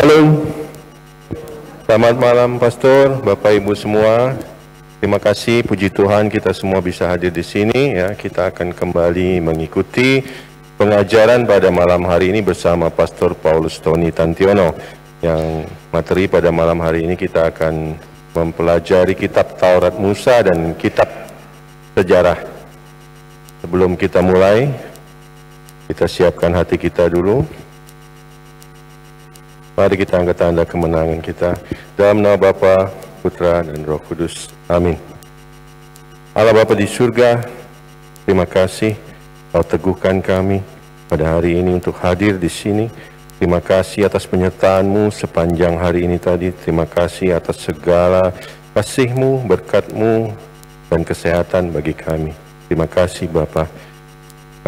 Shalom. Selamat malam Pastor, Bapak Ibu semua. Terima kasih, puji Tuhan kita semua bisa hadir di sini ya. Kita akan kembali mengikuti pengajaran pada malam hari ini bersama Pastor Paulus Tony Tantiono. Yang materi pada malam hari ini kita akan mempelajari kitab Taurat Musa dan kitab sejarah. Sebelum kita mulai, kita siapkan hati kita dulu. Mari kita angkat tanda kemenangan kita. Dalam nama Bapa, Putra, dan Roh Kudus. Amin. Allah Bapa di surga, terima kasih Kau teguhkan kami pada hari ini untuk hadir di sini. Terima kasih atas penyertaan-Mu sepanjang hari ini tadi. Terima kasih atas segala kasih-Mu, berkat-Mu, dan kesehatan bagi kami. Terima kasih Bapa.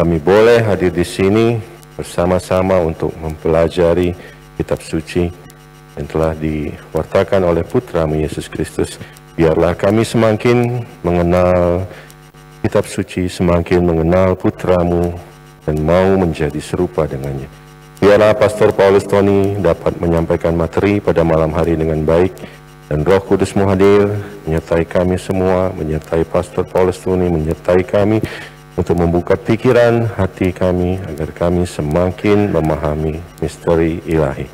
Kami boleh hadir di sini bersama-sama untuk mempelajari kitab suci yang telah diwartakan oleh Putra-Mu Yesus Kristus. Biarlah kami semakin mengenal kitab suci, semakin mengenal Putra-Mu, dan mau menjadi serupa dengannya. Biarlah Pastor Paulus Tony dapat menyampaikan materi pada malam hari dengan baik, dan Roh Kudus-Mu hadir, menyertai kami semua, menyertai Pastor Paulus Tony, menyertai kami, untuk membuka pikiran hati kami agar kami semakin memahami misteri ilahi.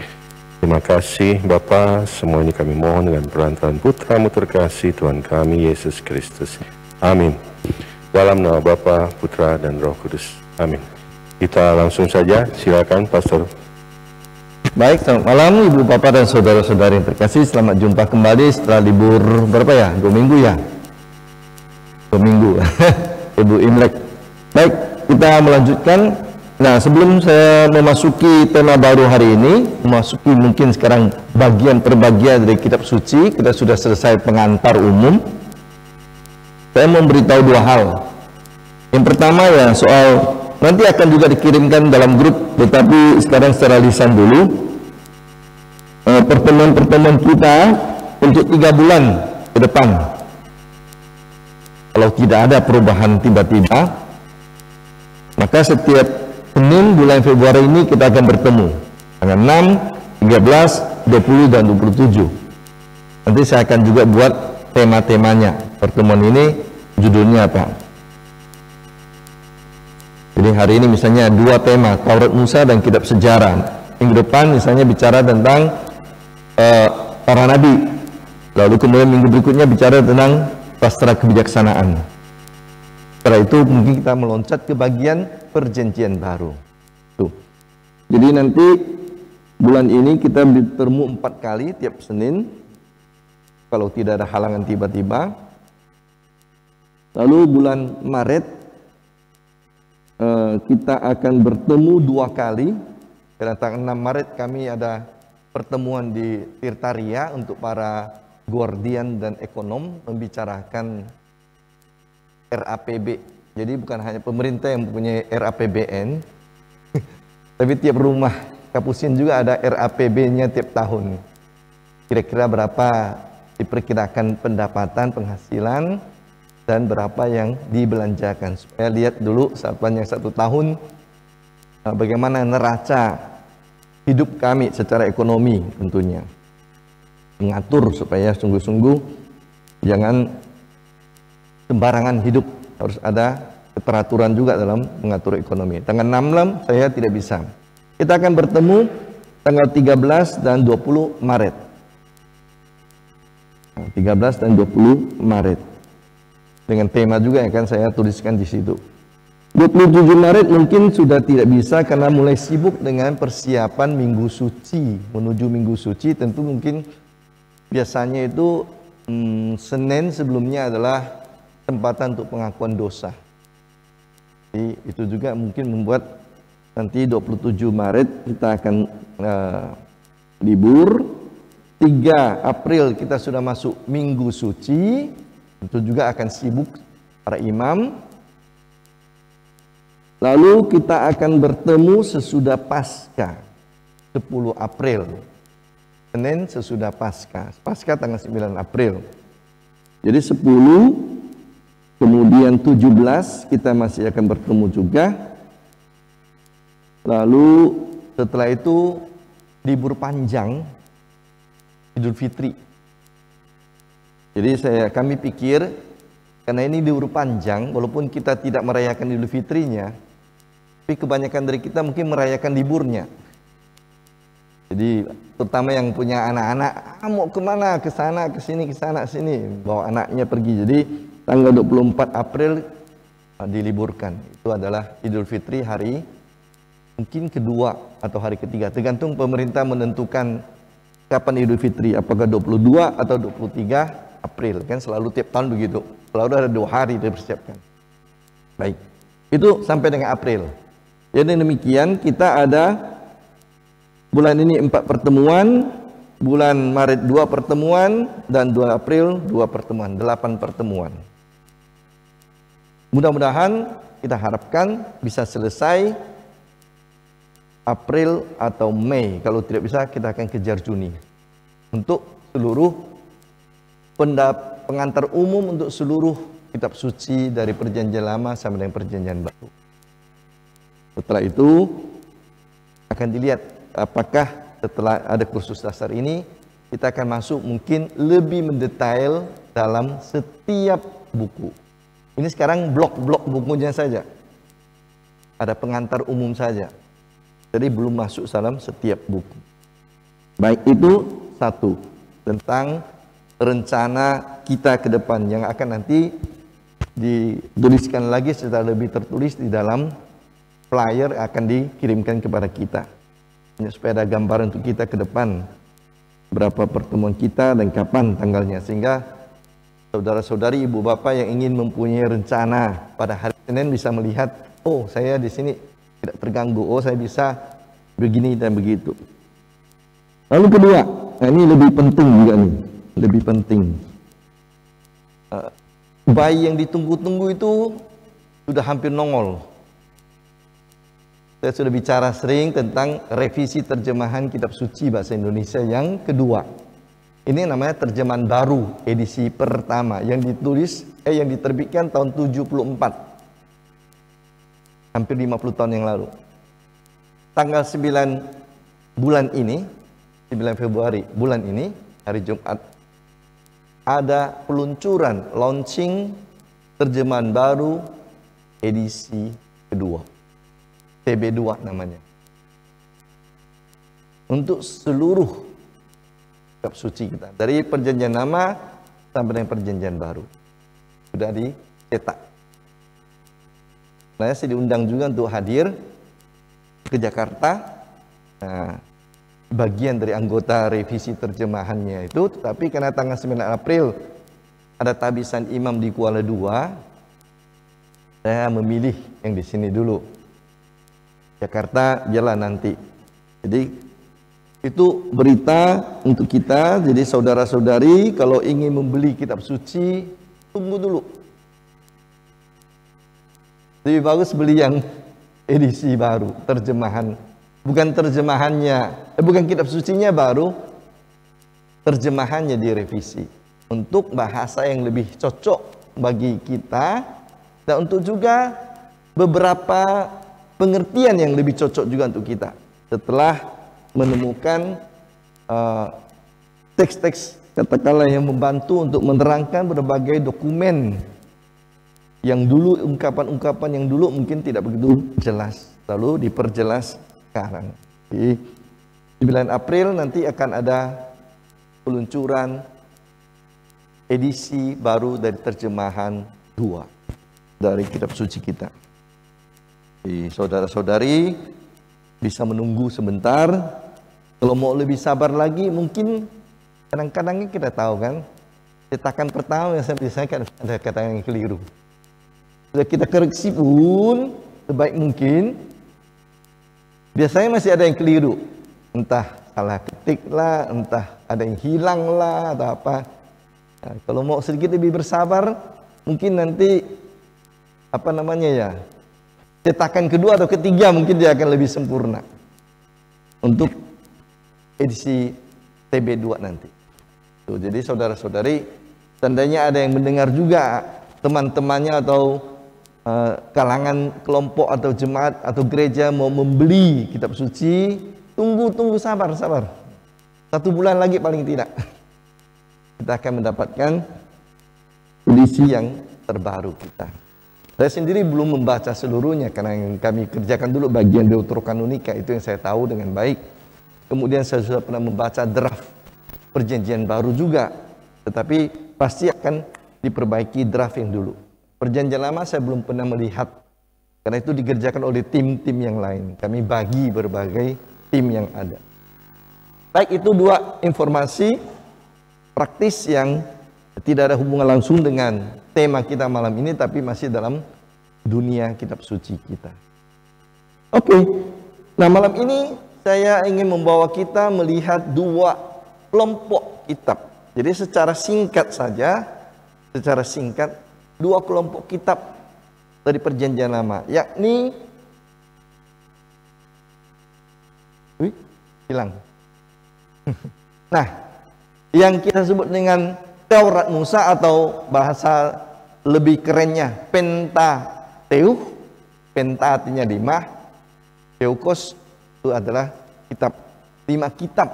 Terima kasih Bapa, semua ini kami mohon dengan perantaraan Putra-Mu terkasih Tuhan kami Yesus Kristus. Amin. Dalam nama Bapa, Putra, dan Roh Kudus. Amin. Kita langsung saja, silakan Pastor. Baik, selamat malam Ibu Bapak dan Saudara-saudari yang terkasih. Selamat jumpa kembali setelah libur berapa ya? 2 minggu ya? 2 minggu. Ibu Imlek. Baik, kita melanjutkan. Nah, sebelum saya memasuki tema baru hari ini, memasuki mungkin sekarang bagian per bagian dari kitab suci, kita sudah selesai pengantar umum. Saya mau memberitahu 2 hal. Yang pertama ya soal, nanti akan juga dikirimkan dalam grup, tetapi sekarang secara lisan dulu. Pertemuan-pertemuan kita untuk 3 bulan ke depan. Kalau tidak ada perubahan tiba-tiba, maka setiap Senin bulan Februari ini kita akan bertemu tanggal 6, 13, 20, dan 27. Nanti saya akan juga buat tema-temanya. Pertemuan ini judulnya apa? Jadi hari ini misalnya 2 tema, Taurat Musa dan kitab sejarah. Minggu depan misalnya bicara tentang para nabi. Lalu kemudian minggu berikutnya bicara tentang sastra kebijaksanaan. Setelah itu mungkin kita meloncat ke bagian perjanjian baru. Tuh. Jadi nanti bulan ini kita bertemu 4 kali tiap Senin, kalau tidak ada halangan tiba-tiba. Lalu bulan Maret kita akan bertemu 2 kali. Pada tanggal 6 Maret kami ada pertemuan di Tirtaria untuk para guardian dan ekonom membicarakan RAPB. Jadi bukan hanya pemerintah yang mempunyai RAPBN, tapi tiap rumah Kapusin juga ada RAPB-nya tiap tahun. Kira-kira berapa diperkirakan pendapatan, penghasilan, dan berapa yang dibelanjakan. Supaya lihat dulu sepanjang 1 tahun bagaimana neraca hidup kami secara ekonomi tentunya. Mengatur supaya sungguh-sungguh jangan sembarangan hidup, harus ada keteraturan juga dalam mengatur ekonomi. Tanggal 6 saya tidak bisa. Kita akan bertemu tanggal 13 dan 20 Maret. 13 dan 20 Maret. Dengan tema juga yang akan saya tuliskan di situ. 27 Maret mungkin sudah tidak bisa karena mulai sibuk dengan persiapan Minggu Suci. Menuju Minggu Suci tentu mungkin biasanya itu Senin sebelumnya adalah kesempatan untuk pengakuan dosa. Jadi itu juga mungkin membuat nanti 27 Maret kita akan libur. 3 April kita sudah masuk Minggu Suci. Tentu juga akan sibuk para imam. Lalu kita akan bertemu sesudah Paskah 10 April. Senin sesudah Paskah. Paskah tanggal 9 April. Jadi 10, kemudian 17 kita masih akan bertemu juga. Lalu setelah itu libur panjang Idul Fitri. Jadi kami pikir karena ini libur panjang, walaupun kita tidak merayakan Idul Fitrinya, tapi kebanyakan dari kita mungkin merayakan liburnya. Jadi terutama yang punya anak-anak, mau kemana? Ke sana, ke sini, ke sana, sini, bawa anaknya pergi. Jadi tanggal 24 April diliburkan. Itu adalah Idul Fitri hari mungkin kedua atau hari ketiga, tergantung pemerintah menentukan kapan Idul Fitri, apakah 22 atau 23 April, kan selalu tiap tahun begitu, selalu ada 2 hari dipersiapkan. Baik, itu sampai dengan April. Jadi demikian, kita ada bulan ini 4 pertemuan, bulan Maret 2 pertemuan, dan 2 April 2 pertemuan, 8 pertemuan. Mudah-mudahan kita harapkan bisa selesai April atau Mei. Kalau tidak bisa, kita akan kejar Juni. Untuk seluruh pengantar umum untuk seluruh kitab suci dari Perjanjian Lama sampai dengan Perjanjian Baru. Setelah itu akan dilihat apakah setelah ada kursus dasar ini kita akan masuk mungkin lebih mendetail dalam setiap buku. Ini sekarang blok-blok bukunya saja. Ada pengantar umum saja. Jadi belum masuk dalam setiap buku. Baik, itu satu tentang rencana kita ke depan yang akan nanti dituliskan lagi secara lebih tertulis di dalam flyer akan dikirimkan kepada kita. Supaya ada gambaran untuk kita ke depan berapa pertemuan kita dan kapan tanggalnya, sehingga saudara-saudari, ibu bapak yang ingin mempunyai rencana pada hari Senin bisa melihat, oh saya di sini tidak terganggu, oh saya bisa begini dan begitu. Lalu kedua, nah ini lebih penting juga nih, lebih penting. Bayi yang ditunggu-tunggu itu sudah hampir nongol. Saya sudah bicara sering tentang revisi terjemahan kitab suci bahasa Indonesia yang kedua. Ini namanya terjemahan baru, edisi pertama yang yang diterbitkan tahun 74. Hampir 50 tahun yang lalu. Tanggal 9 bulan ini, 9 Februari bulan ini, hari Jumat, ada peluncuran, launching terjemahan baru edisi kedua. TB2 namanya. Untuk seluruh kitab suci kita, dari Perjanjian Lama sampai dengan Perjanjian Baru, sudah dicetak. Saya diundang juga untuk hadir ke Jakarta. Nah, bagian dari anggota revisi terjemahannya itu, tetapi karena tanggal 9 April ada tabisan imam di Kuala Dua, saya memilih yang di sini dulu. Jakarta jalan nanti. Jadi itu berita untuk kita. Jadi saudara-saudari kalau ingin membeli kitab suci, tunggu dulu. Lebih bagus beli yang edisi baru, terjemahan. Bukan terjemahannya, bukan kitab sucinya baru, terjemahannya direvisi. Untuk bahasa yang lebih cocok bagi kita, dan untuk juga beberapa pengertian yang lebih cocok juga untuk kita setelah menemukan teks-teks katakanlah yang membantu untuk menerangkan berbagai dokumen yang dulu, ungkapan-ungkapan yang dulu mungkin tidak begitu jelas, lalu diperjelas sekarang. Di 9 April nanti akan ada peluncuran edisi baru dari terjemahan 2 dari kitab suci kita. Saudara-saudari bisa menunggu sebentar. Kalau mau lebih sabar lagi, mungkin kadang-kadang kita tahu kan, cetakan pertama yang saya biasanya ada kata yang keliru. Sudah kita koreksi pun sebaik mungkin, biasanya masih ada yang keliru. Entah salah ketik lah, entah ada yang hilang lah, atau apa. Nah, kalau mau sedikit lebih bersabar, mungkin nanti apa namanya ya, cetakan kedua atau ketiga mungkin dia akan lebih sempurna untuk edisi TB2 nanti. Tuh, jadi saudara-saudari, tandanya ada yang mendengar juga teman-temannya atau kalangan kelompok atau jemaat atau gereja mau membeli kitab suci, tunggu, sabar. 1 bulan lagi paling tidak. Kita akan mendapatkan kondisi yang terbaru kita. Saya sendiri belum membaca seluruhnya karena yang kami kerjakan dulu bagian Deuterokanonika, itu yang saya tahu dengan baik. Kemudian saya sudah pernah membaca draft perjanjian baru juga, tetapi pasti akan diperbaiki draft yang dulu. Perjanjian lama saya belum pernah melihat, karena itu dikerjakan oleh tim-tim yang lain. Kami bagi berbagai tim yang ada. Baik, itu 2 informasi praktis yang tidak ada hubungan langsung dengan tema kita malam ini, tapi masih dalam dunia kitab suci kita. Oke, nah malam ini saya ingin membawa kita melihat 2 kelompok kitab. Jadi secara singkat saja, 2 kelompok kitab dari perjanjian lama, yakni hilang. Nah, yang kita sebut dengan Taurat Musa atau bahasa lebih kerennya Pentateuch. Penta artinya 5, Theukos itu adalah kitab, 5 kitab,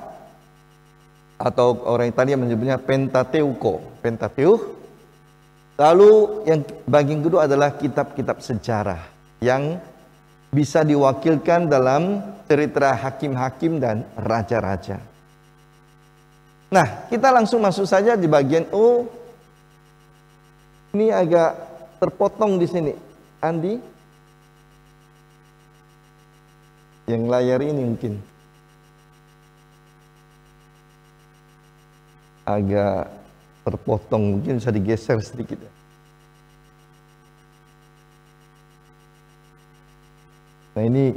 atau orang Italia menyebutnya Pentateuco, Pentateuch. Lalu yang bagian kedua adalah kitab-kitab sejarah yang bisa diwakilkan dalam cerita hakim-hakim dan raja-raja. Nah, kita langsung masuk saja di bagian ini agak terpotong di sini. Andi, yang layar ini mungkin agak terpotong, mungkin bisa digeser sedikit ya. Nah, ini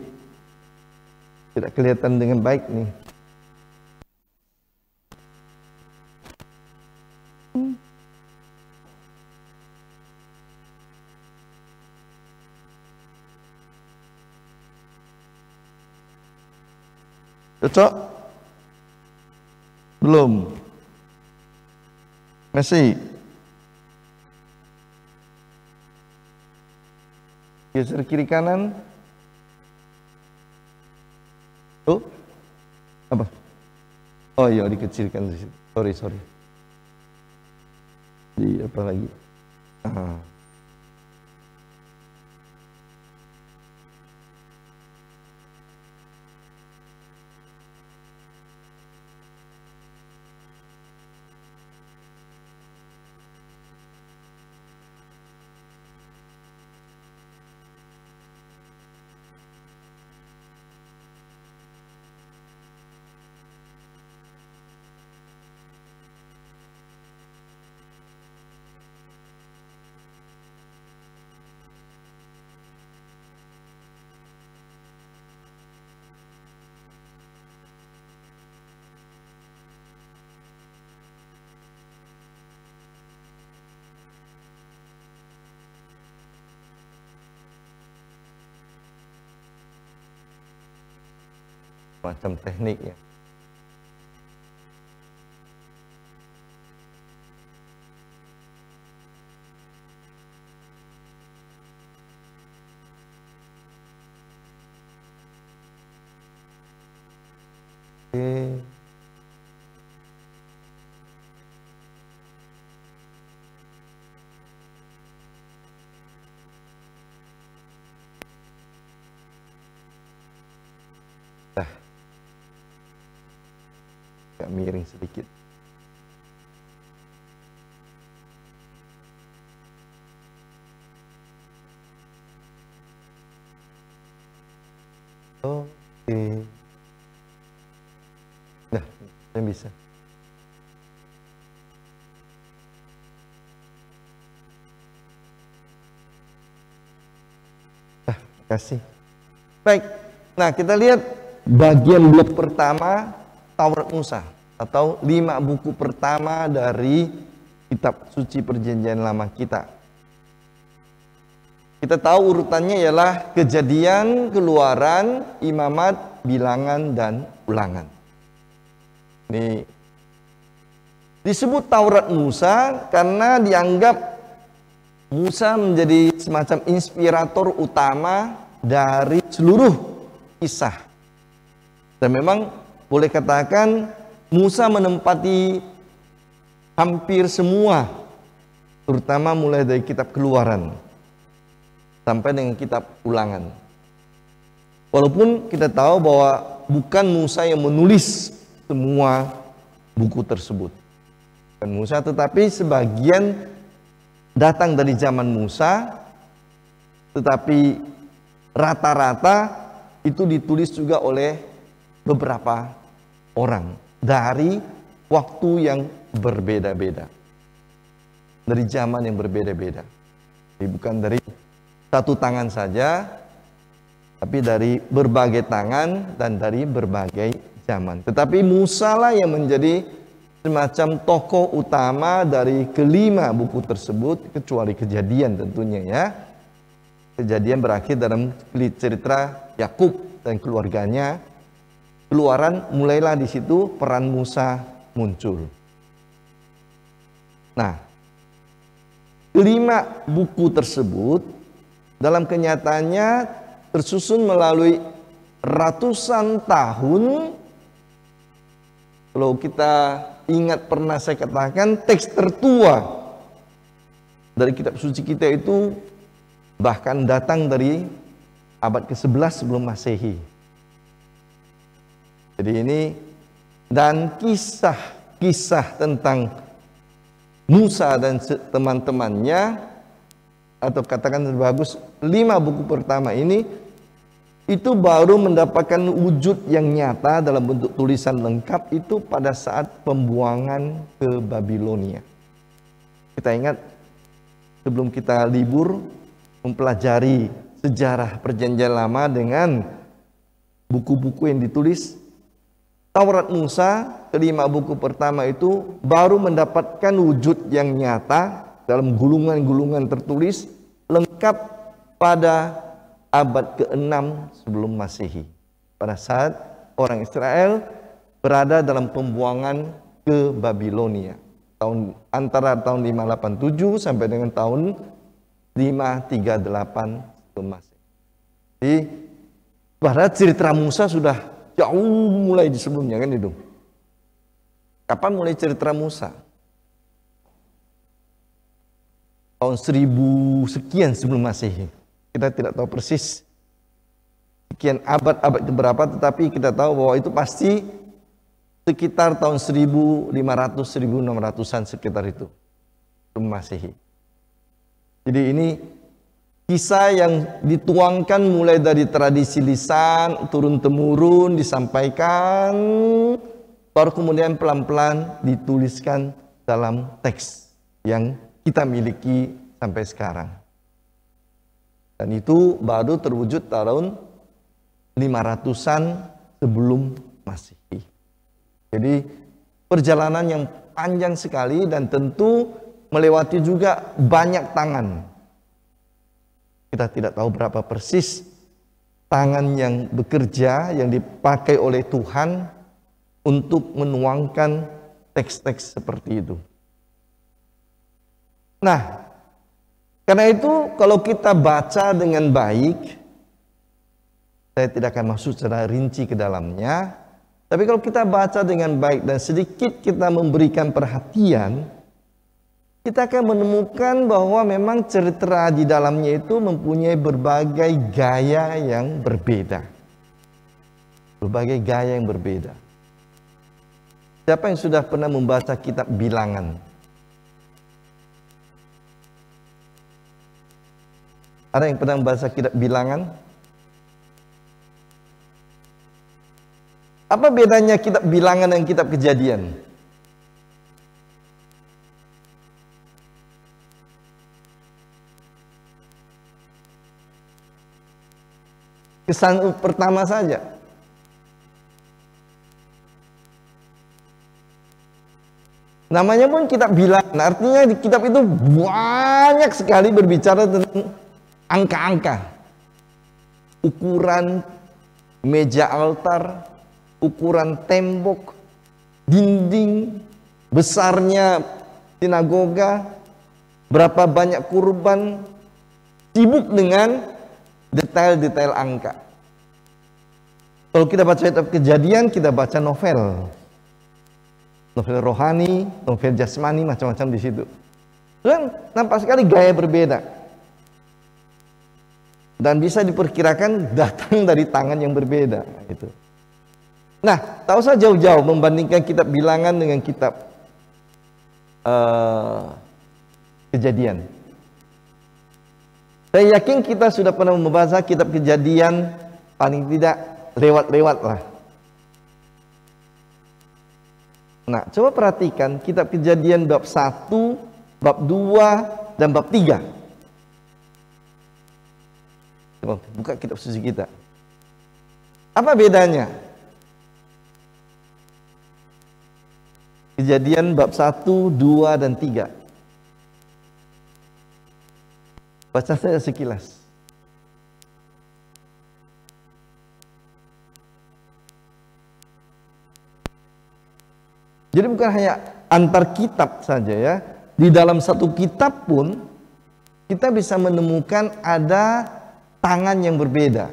tidak kelihatan dengan baik nih. Cocok? Belum? Masih? Geser kiri kanan. Oh? Apa? Oh iya, dikecilkan di situ. Sorry. Di apa lagi? Macam teknik ya. Oke. Agak miring sedikit. Oke. Nah, saya bisa. Kasih. Baik. Nah, kita lihat bagian blok pertama Taurat Musa, atau 5 buku pertama dari kitab suci perjanjian lama kita. Kita tahu urutannya ialah Kejadian, Keluaran, Imamat, Bilangan, dan Ulangan. Ini disebut Taurat Musa karena dianggap Musa menjadi semacam inspirator utama dari seluruh kisah Dan memang boleh katakan Musa menempati hampir semua, terutama mulai dari kitab Keluaran sampai dengan kitab Ulangan. Walaupun kita tahu bahwa bukan Musa yang menulis semua buku tersebut. Bukan Musa, tetapi sebagian datang dari zaman Musa, tetapi rata-rata itu ditulis juga oleh beberapa orang dari waktu yang berbeda-beda, dari zaman yang berbeda-beda. Jadi bukan dari satu tangan saja, tapi dari berbagai tangan dan dari berbagai zaman. Tetapi Musa lah yang menjadi semacam tokoh utama dari kelima buku tersebut, kecuali Kejadian tentunya ya. Kejadian berakhir dalam cerita Yakub dan keluarganya. Keluaran mulailah di situ peran Musa muncul. Nah, kelima buku tersebut dalam kenyataannya tersusun melalui ratusan tahun. Kalau kita ingat, pernah saya katakan teks tertua dari kitab suci kita itu bahkan datang dari abad ke-11 sebelum Masehi. Jadi ini, dan kisah-kisah tentang Musa dan teman-temannya, atau katakan lebih bagus, 5 buku pertama ini, itu baru mendapatkan wujud yang nyata dalam bentuk tulisan lengkap itu pada saat pembuangan ke Babilonia. Kita ingat, sebelum kita libur, mempelajari sejarah Perjanjian Lama dengan buku-buku yang ditulis, Taurat Musa, kelima buku pertama itu baru mendapatkan wujud yang nyata dalam gulungan-gulungan tertulis lengkap pada abad ke-6 sebelum Masehi, pada saat orang Israel berada dalam pembuangan ke Babilonia antara tahun 587 sampai dengan tahun 538 sebelum Masehi. Jadi padahal cerita Musa sudah jauh mulai di sebelumnya kan itu. Kapan mulai cerita Musa? Tahun 1000 sekian sebelum Masehi. Kita tidak tahu persis sekian abad keberapa, tetapi kita tahu bahwa itu pasti sekitar tahun 1500-1600-an sekitar itu sebelum Masehi. Jadi ini kisah yang dituangkan mulai dari tradisi lisan, turun-temurun, disampaikan, baru kemudian pelan-pelan dituliskan dalam teks yang kita miliki sampai sekarang. Dan itu baru terwujud tahun 500-an sebelum Masehi. Jadi perjalanan yang panjang sekali dan tentu melewati juga banyak tangan. Kita tidak tahu berapa persis tangan yang bekerja, yang dipakai oleh Tuhan untuk menuangkan teks-teks seperti itu. Nah, karena itu kalau kita baca dengan baik, saya tidak akan masuk secara rinci ke dalamnya, tapi kalau kita baca dengan baik dan sedikit kita memberikan perhatian, kita akan menemukan bahwa memang cerita di dalamnya itu mempunyai berbagai gaya yang berbeda. Berbagai gaya yang berbeda. Siapa yang sudah pernah membaca kitab Bilangan? Ada yang pernah membaca kitab Bilangan? Apa bedanya kitab Bilangan dan kitab Kejadian? Kesan pertama saja. Namanya pun kitab Bilangan, artinya di kitab itu banyak sekali berbicara tentang angka-angka. Ukuran meja altar, ukuran tembok, dinding, besarnya sinagoga, berapa banyak kurban, sibuk dengan detail-detail angka. Kalau kita baca kitab Kejadian, kita baca novel. Novel rohani, novel jasmani, macam-macam di situ. Dan nampak sekali gaya berbeda. Dan bisa diperkirakan datang dari tangan yang berbeda. Gitu. Nah, tak usah jauh-jauh membandingkan kitab Bilangan dengan kitab Kejadian. Saya yakin kita sudah pernah membaca kitab Kejadian, paling tidak lewat-lewat lah. Nah, coba perhatikan kitab Kejadian bab 1, bab 2, dan bab 3. Coba buka kitab suci kita. Apa bedanya? Kejadian bab 1, 2, dan 3. Baca saya sekilas. Jadi bukan hanya antar kitab saja ya. Di dalam satu kitab pun kita bisa menemukan ada tangan yang berbeda.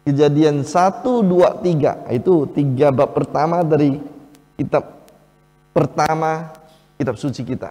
Kejadian 1, 2, 3. Itu 3 bab pertama dari kitab pertama kitab suci kita.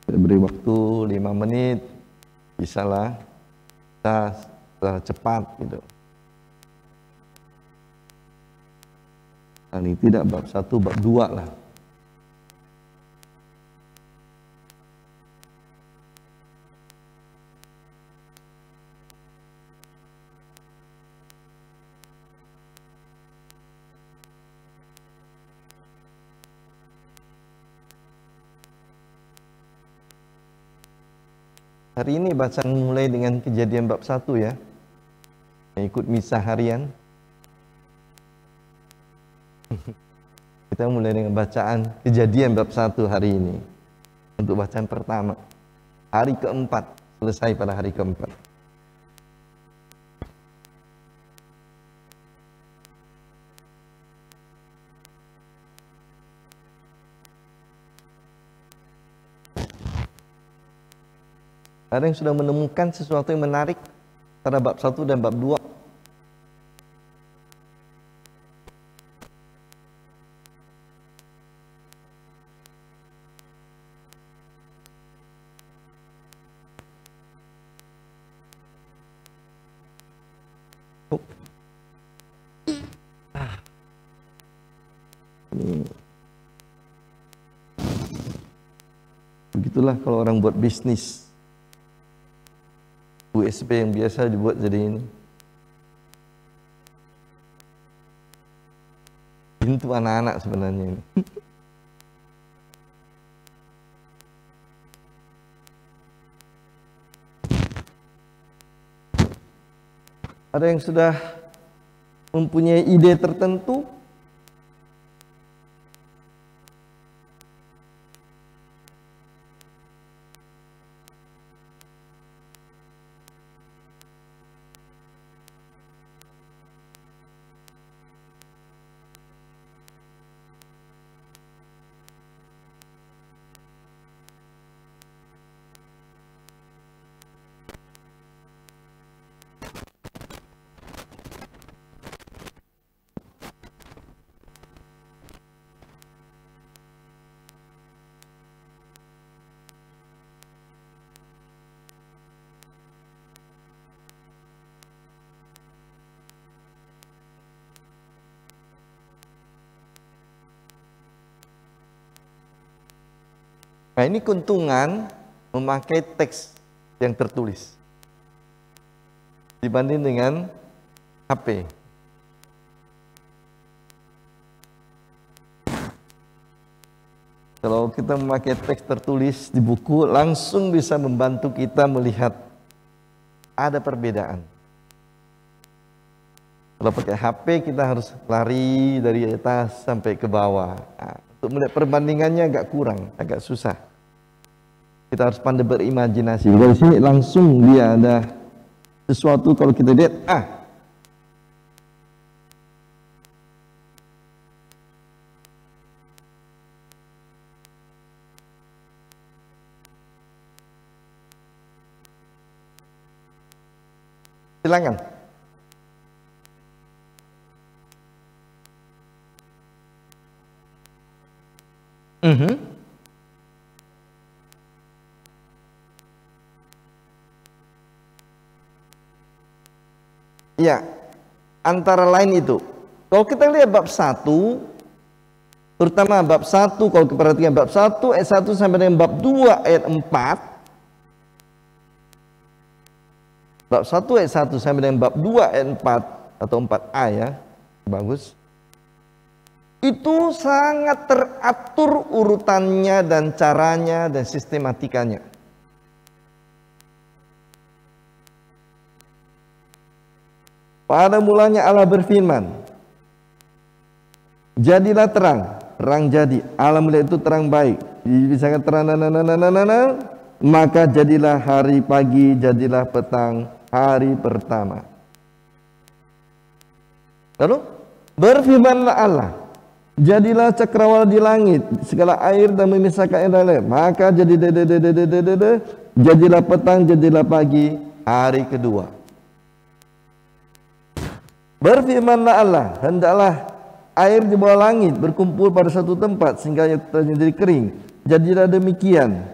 Saya beri waktu 5 menit, bisalah kita cepat gitu. Paling tidak bab 1, bab 2 lah. Hari ini bacaan mulai dengan Kejadian bab 1 ya. Ikut misa harian. Kita mulai dengan bacaan Kejadian bab 1 hari ini. Untuk bacaan pertama. Hari keempat, selesai pada hari keempat. Ada yang sudah menemukan sesuatu yang menarik pada bab 1 dan bab 2? Begitulah kalau orang buat bisnis. USB yang biasa dibuat jadi ini. Pintu anak-anak sebenarnya ini. Ada yang sudah mempunyai ide tertentu? Nah, ini keuntungan memakai teks yang tertulis dibanding dengan HP. Kalau kita memakai teks tertulis di buku, langsung bisa membantu kita melihat ada perbedaan. Kalau pakai HP kita harus lari dari atas sampai ke bawah. Nah, untuk melihat perbandingannya agak kurang, agak susah. Kita harus pandai berimajinasi. Dari sini langsung dia ada sesuatu, kalau kita lihat, silakan. Ya, antara lain itu. Kalau kita lihat bab 1, terutama bab 1, kalau kita perhatikan bab 1 ayat 1 sampai dengan bab 2 ayat 4. Bab 1 ayat 1 sampai dengan bab 2 ayat 4 atau 4a ya. Bagus. Itu sangat teratur urutannya dan caranya dan sistematikanya. Pada mulanya Allah berfirman, jadilah terang, terang jadi. Allah melihat itu terang baik. Misalkan terang, maka jadilah hari pagi, jadilah petang, hari pertama. Lalu berfirmanlah Allah, jadilah cakrawala di langit, segala air dan memisahkan air dan air. Maka jadilah petang, jadilah pagi, hari kedua. Berfirmanlah Allah, hendaklah air di bawah langit berkumpul pada satu tempat sehingga menjadi kering. Jadilah demikian.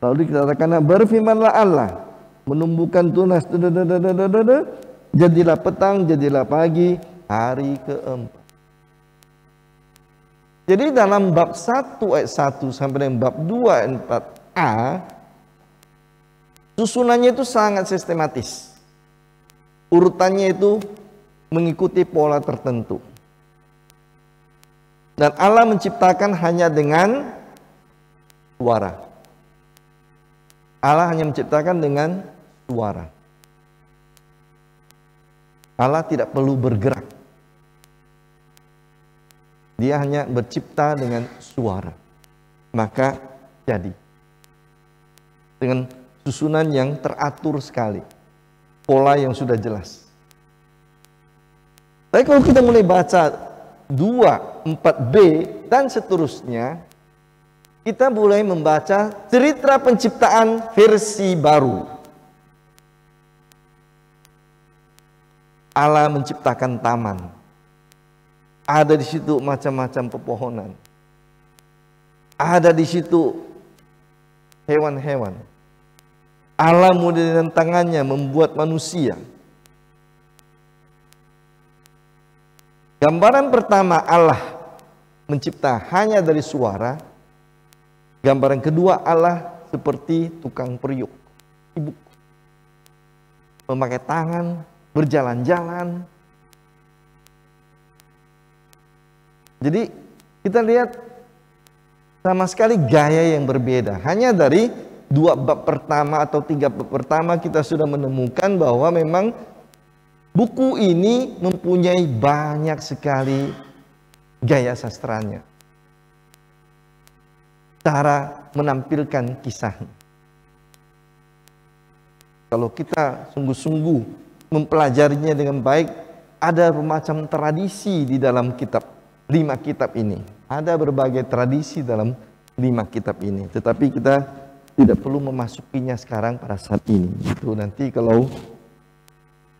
Lalu dikatakan, berfirmanlah Allah, menumbuhkan tunas. Jadilah petang, jadilah pagi, hari keempat. Jadi dalam bab 1 ayat 1 sampai dengan bab 2 ayat 4a, susunannya itu sangat sistematis. Urutannya itu mengikuti pola tertentu. Dan Allah menciptakan hanya dengan suara. Allah hanya menciptakan dengan suara. Allah tidak perlu bergerak. Dia hanya bercipta dengan suara. Maka jadi. Dengan susunan yang teratur sekali. Pola yang sudah jelas. Tapi kalau kita mulai baca 2, 4b dan seterusnya, kita mulai membaca cerita penciptaan versi baru. Allah menciptakan taman. Ada di situ macam-macam pepohonan. Ada di situ hewan-hewan. Allah dengan tangannya membuat manusia. Gambaran pertama Allah mencipta hanya dari suara. Gambaran kedua Allah seperti tukang periuk, sibuk memakai tangan, berjalan-jalan. Jadi kita lihat sama sekali gaya yang berbeda. Hanya dari 2 bab pertama atau 3 bab pertama kita sudah menemukan bahwa memang buku ini mempunyai banyak sekali gaya sastranya. Cara menampilkan kisahnya. Kalau kita sungguh-sungguh mempelajarinya dengan baik, ada bermacam tradisi di dalam kitab 5 kitab ini. Ada berbagai tradisi dalam 5 kitab ini. Tetapi kita tidak perlu memasukinya sekarang pada saat ini. Itu nanti kalau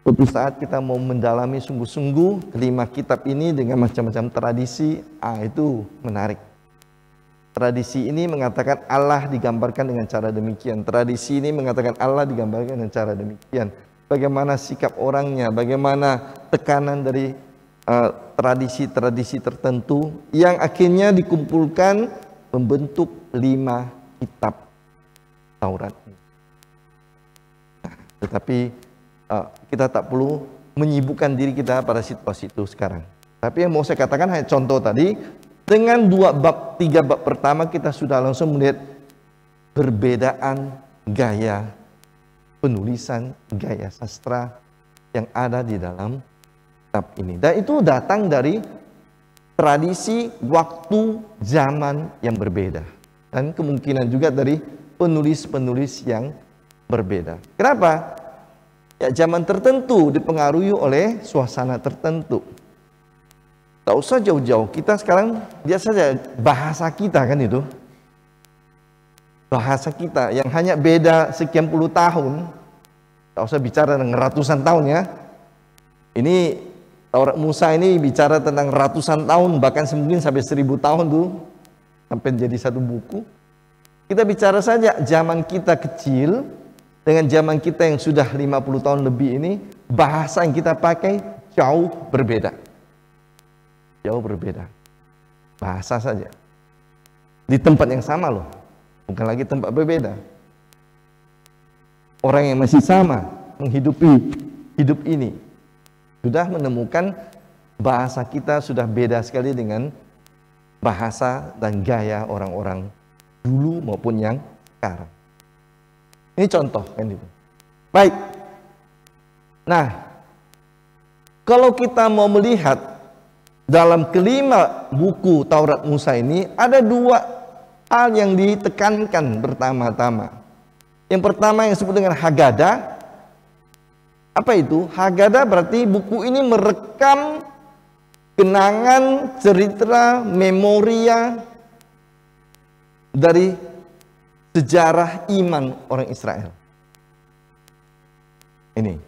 suatu saat kita mau mendalami sungguh-sungguh 5 kitab ini dengan macam-macam tradisi, itu menarik. Tradisi ini mengatakan Allah digambarkan dengan cara demikian. Tradisi ini mengatakan Allah digambarkan dengan cara demikian. Bagaimana sikap orangnya, bagaimana tekanan dari tradisi-tradisi tertentu yang akhirnya dikumpulkan membentuk 5 kitab Taurat. Tetapi kita tak perlu menyibukkan diri kita pada situasi itu sekarang. Tapi yang mau saya katakan hanya contoh tadi, dengan 3 bab pertama kita sudah langsung melihat perbedaan gaya penulisan, gaya sastra yang ada di dalam kitab ini. Dan itu datang dari tradisi, waktu, zaman yang berbeda. Dan kemungkinan juga dari penulis-penulis yang berbeda. Kenapa? Ya, zaman tertentu dipengaruhi oleh suasana tertentu. Tak usah jauh-jauh, kita sekarang biasa saja bahasa kita kan itu. Bahasa kita yang hanya beda sekian puluh tahun. Tak usah bicara dengan ratusan tahun ya. Ini Taurat Musa ini bicara tentang ratusan tahun, bahkan mungkin sampai 1000 tahun tuh, sampai jadi satu buku. Kita bicara saja zaman kita kecil dengan zaman kita yang sudah 50 tahun lebih ini, bahasa yang kita pakai jauh berbeda. Jauh berbeda. Bahasa saja. Di tempat yang sama loh, bukan lagi tempat berbeda. Orang yang masih sama menghidupi hidup ini sudah menemukan bahasa kita sudah beda sekali dengan bahasa dan gaya orang-orang dulu maupun yang sekarang. Ini contoh kan itu. Baik. Nah, kalau kita mau melihat dalam kelima buku Taurat Musa ini ada 2 hal yang ditekankan pertama-tama. Yang pertama yang disebut dengan Haggadah. Apa itu? Haggadah berarti buku ini merekam kenangan, cerita, memoria dari sejarah iman orang Israel. Ini.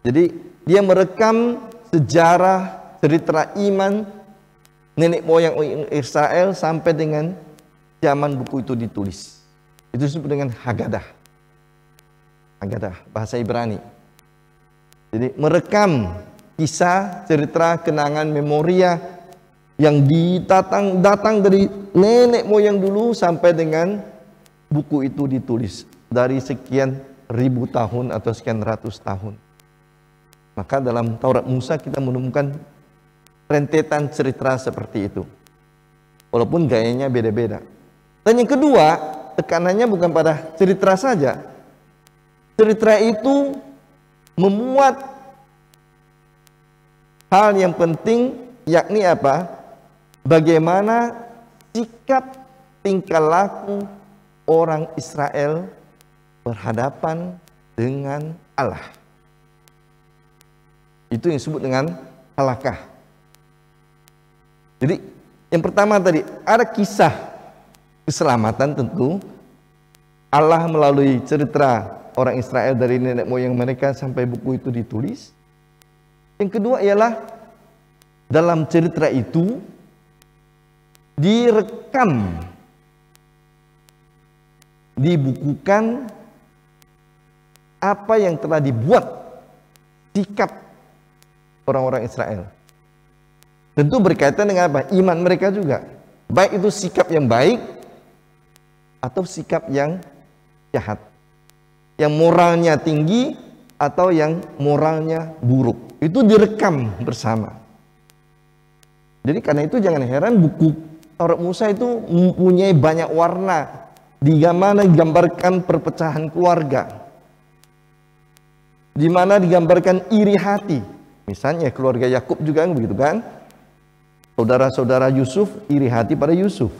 Jadi dia merekam sejarah, cerita iman nenek moyang Israel sampai dengan zaman buku itu ditulis. Itu disebut dengan Haggadah. Haggadah bahasa Ibrani. Jadi merekam kisah, cerita, kenangan, memoria yang datang dari nenek moyang dulu sampai dengan buku itu ditulis dari sekian ribu tahun atau sekian ratus tahun. Maka dalam Taurat Musa kita menemukan rentetan cerita seperti itu. Walaupun gayanya beda-beda. Dan yang kedua, tekanannya bukan pada cerita saja. Cerita itu memuat hal yang penting, yakni apa? Bagaimana sikap tingkah laku orang Israel berhadapan dengan Allah. Itu yang disebut dengan halakah. Jadi yang pertama tadi ada kisah keselamatan tentu. Allah melalui cerita orang Israel dari nenek moyang mereka sampai buku itu ditulis. Yang kedua ialah dalam cerita itu direkam, dibukukan apa yang telah dibuat sikap orang-orang Israel. Tentu berkaitan dengan apa? Iman mereka juga. Baik itu sikap yang baik atau sikap yang jahat. Yang moralnya tinggi atau yang moralnya buruk. Itu direkam bersama. Jadi karena itu jangan heran buku Taurat Musa itu mempunyai banyak warna. Di mana digambarkan perpecahan keluarga. Di mana digambarkan iri hati. Misalnya keluarga Yakub juga begitu kan. Saudara-saudara Yusuf iri hati pada Yusuf.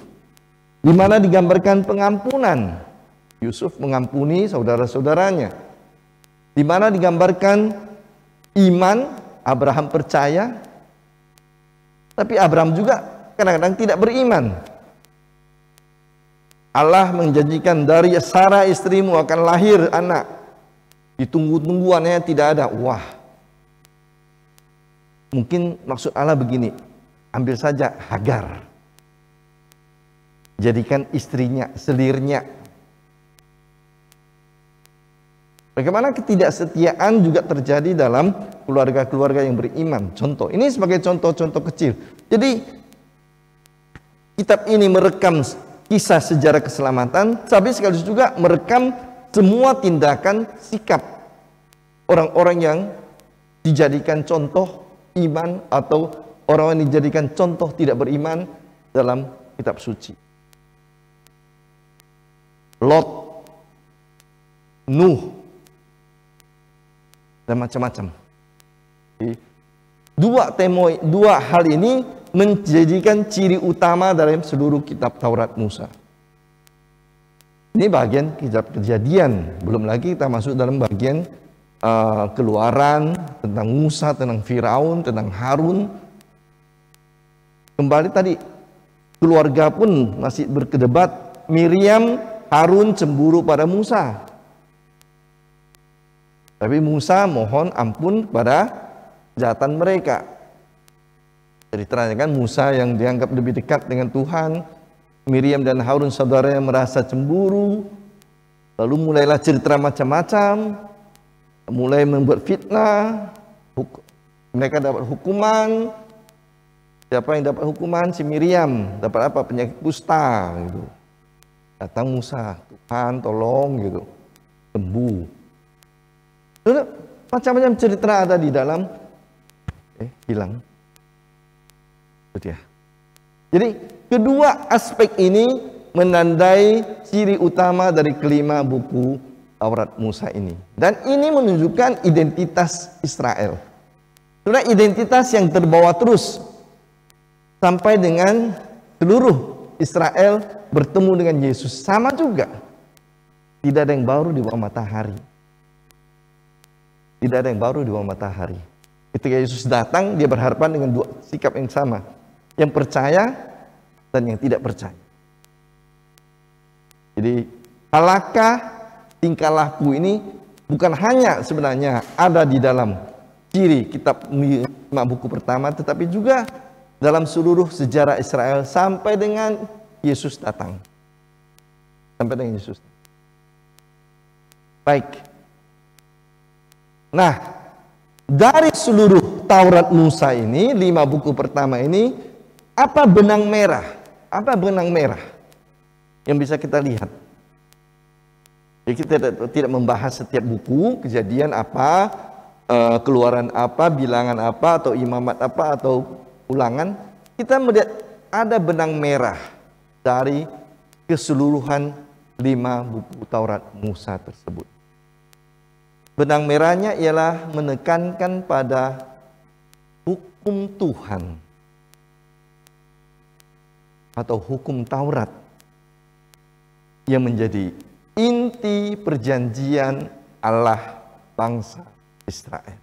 Di mana digambarkan pengampunan. Yusuf mengampuni saudara-saudaranya. Di mana digambarkan iman, Abraham percaya. Tapi Abraham juga kadang-kadang tidak beriman. Allah menjanjikan dari Sarah istrimu akan lahir anak. Ditunggu-tungguannya tidak ada. Wah. Mungkin maksud Allah begini. Ambil saja Hagar. Jadikan istrinya, selirnya. Bagaimana ketidaksetiaan juga terjadi dalam keluarga-keluarga yang beriman. Contoh, ini sebagai contoh-contoh kecil. Jadi, kitab ini merekam kisah sejarah keselamatan, tapi sekaligus juga merekam semua tindakan sikap orang-orang yang dijadikan contoh iman atau orang yang dijadikan contoh tidak beriman dalam kitab suci. Lot, Nuh, dan macam-macam. Dua hal ini menjadikan ciri utama dalam seluruh kitab Taurat Musa. Ini bagian kitab Kejadian, belum lagi kita masuk dalam bagian Keluaran, tentang Musa, tentang Firaun, tentang Harun. Kembali tadi, keluarga pun masih berdebat. Miriam, Harun cemburu pada Musa. Tapi Musa mohon ampun pada kejahatan mereka. Ceritanya kan Musa yang dianggap lebih dekat dengan Tuhan, Miriam dan Harun saudaranya merasa cemburu. Lalu mulailah cerita macam-macam, mulai membuat fitnah. Mereka dapat hukuman. Siapa yang dapat hukuman? Si Miriam. Dapat apa? Penyakit kusta gitu. Datang Musa, Tuhan tolong gitu, sembuh. Macam-macam cerita ada di dalam. Hilang. Itu dia. Jadi kedua aspek ini menandai ciri utama dari kelima buku Taurat Musa ini. Dan ini menunjukkan identitas Israel. Sudah identitas yang terbawa terus sampai dengan seluruh Israel bertemu dengan Yesus. Sama juga. Tidak ada yang baru di bawah matahari. Tidak ada yang baru di bawah matahari. Ketika Yesus datang, dia berhadapan dengan dua sikap yang sama. Yang percaya dan yang tidak percaya. Jadi, tingkah laku ini bukan hanya sebenarnya ada di dalam ciri kitab 5 buku pertama, tetapi juga dalam seluruh sejarah Israel sampai dengan Yesus datang. Sampai dengan Yesus. Baik. Nah, dari seluruh Taurat Musa ini, 5 buku pertama ini, apa benang merah? Apa benang merah yang bisa kita lihat? Jadi kita tidak membahas setiap buku, Kejadian apa, Keluaran apa, Bilangan apa, atau Imamat apa, atau Ulangan. Kita melihat ada benang merah dari keseluruhan 5 buku Taurat Musa tersebut. Benang merahnya ialah menekankan pada hukum Tuhan atau hukum Taurat yang menjadi inti perjanjian Allah bangsa Israel.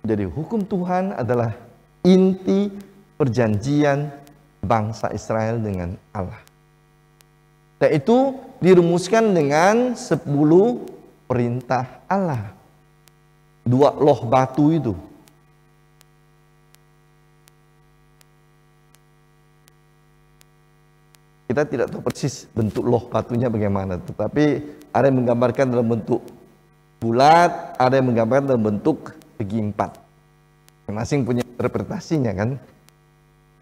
Jadi hukum Tuhan adalah inti perjanjian bangsa Israel dengan Allah. Dan itu dirumuskan dengan 10 perintah Allah. 2 loh batu itu. Kita tidak tahu persis bentuk loh batunya bagaimana. Tetapi ada yang menggambarkan dalam bentuk bulat, ada yang menggambarkan dalam bentuk segi 4. Masing-masing punya interpretasinya kan.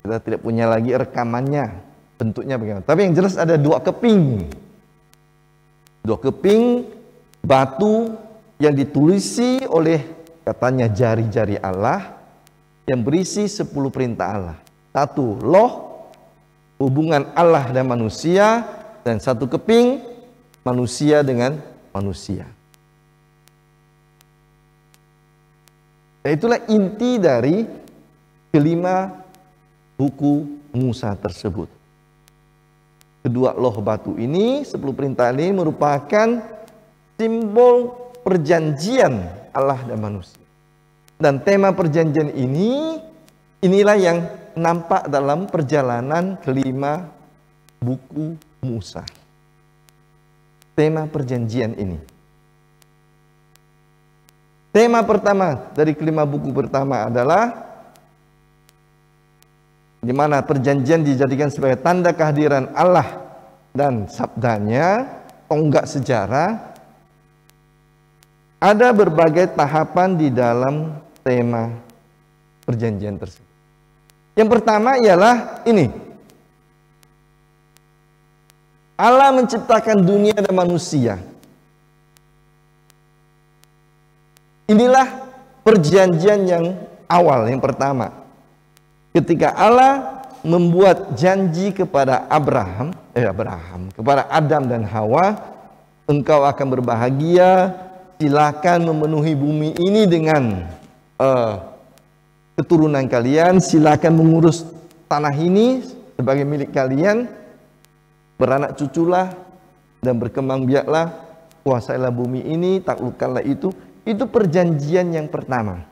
Kita tidak punya lagi rekamannya. Bentuknya bagaimana. Tapi yang jelas ada 2 keping. 2 keping batu yang ditulisi oleh katanya jari-jari Allah yang berisi 10 perintah Allah. 1 loh, hubungan Allah dan manusia, dan 1 keping manusia dengan manusia. Dan itulah inti dari kelima buku Musa tersebut. Kedua loh batu ini, 10 perintah ini merupakan simbol perjanjian Allah dan manusia. Dan tema perjanjian inilah yang nampak dalam perjalanan kelima buku Musa. Tema perjanjian ini. Tema pertama dari kelima buku pertama adalah di mana perjanjian dijadikan sebagai tanda kehadiran Allah dan sabdanya, tonggak sejarah. Ada berbagai tahapan di dalam tema perjanjian tersebut. Yang pertama ialah ini, Allah menciptakan dunia dan manusia. Inilah perjanjian yang awal, yang pertama. Ketika Allah membuat janji kepada kepada Adam dan Hawa, engkau akan berbahagia, silakan memenuhi bumi ini dengan keturunan kalian, silakan mengurus tanah ini sebagai milik kalian, beranak cuculah dan berkembang biaklah, kuasailah bumi ini, taklukkanlah itu. Itu perjanjian yang pertama.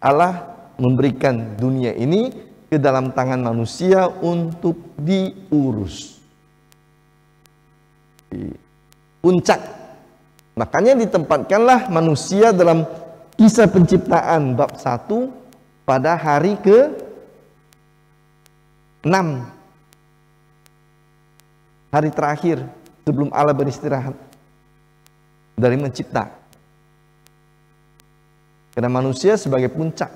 Allah memberikan dunia ini ke dalam tangan manusia untuk diurus. Di puncak. Makanya ditempatkanlah manusia dalam kisah penciptaan bab 1 pada hari ke-6. Hari terakhir sebelum Allah beristirahat dari mencipta. Karena manusia sebagai puncak,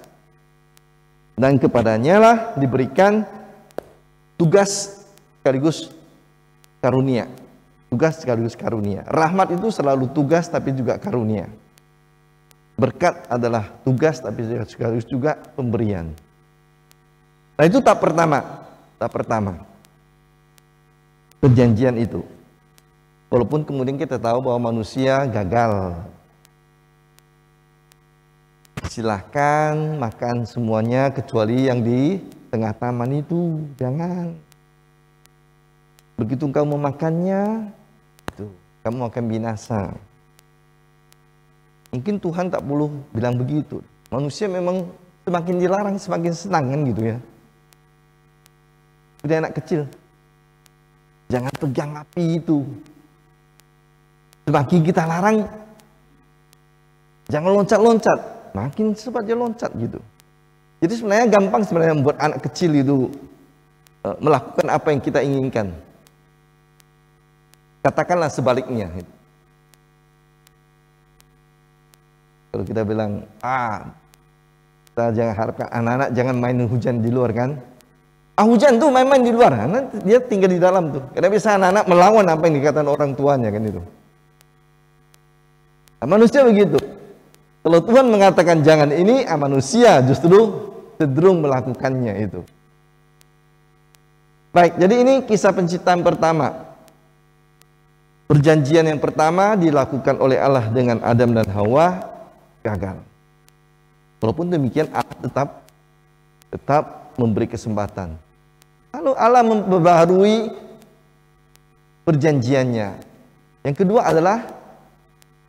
dan kepadanya lah diberikan tugas sekaligus karunia. Tugas sekaligus karunia. Rahmat itu selalu tugas tapi juga karunia. Berkat adalah tugas tapi sekaligus juga pemberian. Nah, itu tahap pertama. Perjanjian itu. Walaupun kemudian kita tahu bahwa manusia gagal. Silahkan makan semuanya kecuali yang di tengah taman itu. Jangan. Begitu engkau memakannya, kamu akan binasa. Mungkin Tuhan tak perlu bilang begitu. Manusia memang semakin dilarang semakin senang kan gitu ya. Udah anak kecil, jangan pegang api itu. Semakin kita larang, jangan loncat-loncat, makin cepat dia loncat gitu. Jadi sebenarnya gampang sebenarnya membuat anak kecil itu melakukan apa yang kita inginkan. Katakanlah sebaliknya. Kalau kita bilang, kita jangan harapkan anak-anak jangan main hujan di luar kan. Hujan tuh main-main di luar, nanti dia tinggal di dalam tuh. Karena bisa anak-anak melawan apa yang dikatakan orang tuanya kan itu. Nah, manusia begitu. Kalau Tuhan mengatakan jangan ini, manusia justru cenderung melakukannya itu. Baik, jadi ini kisah penciptaan pertama. Perjanjian yang pertama dilakukan oleh Allah dengan Adam dan Hawa gagal. Walaupun demikian Allah tetap memberi kesempatan. Lalu Allah memperbaharui perjanjiannya. Yang kedua adalah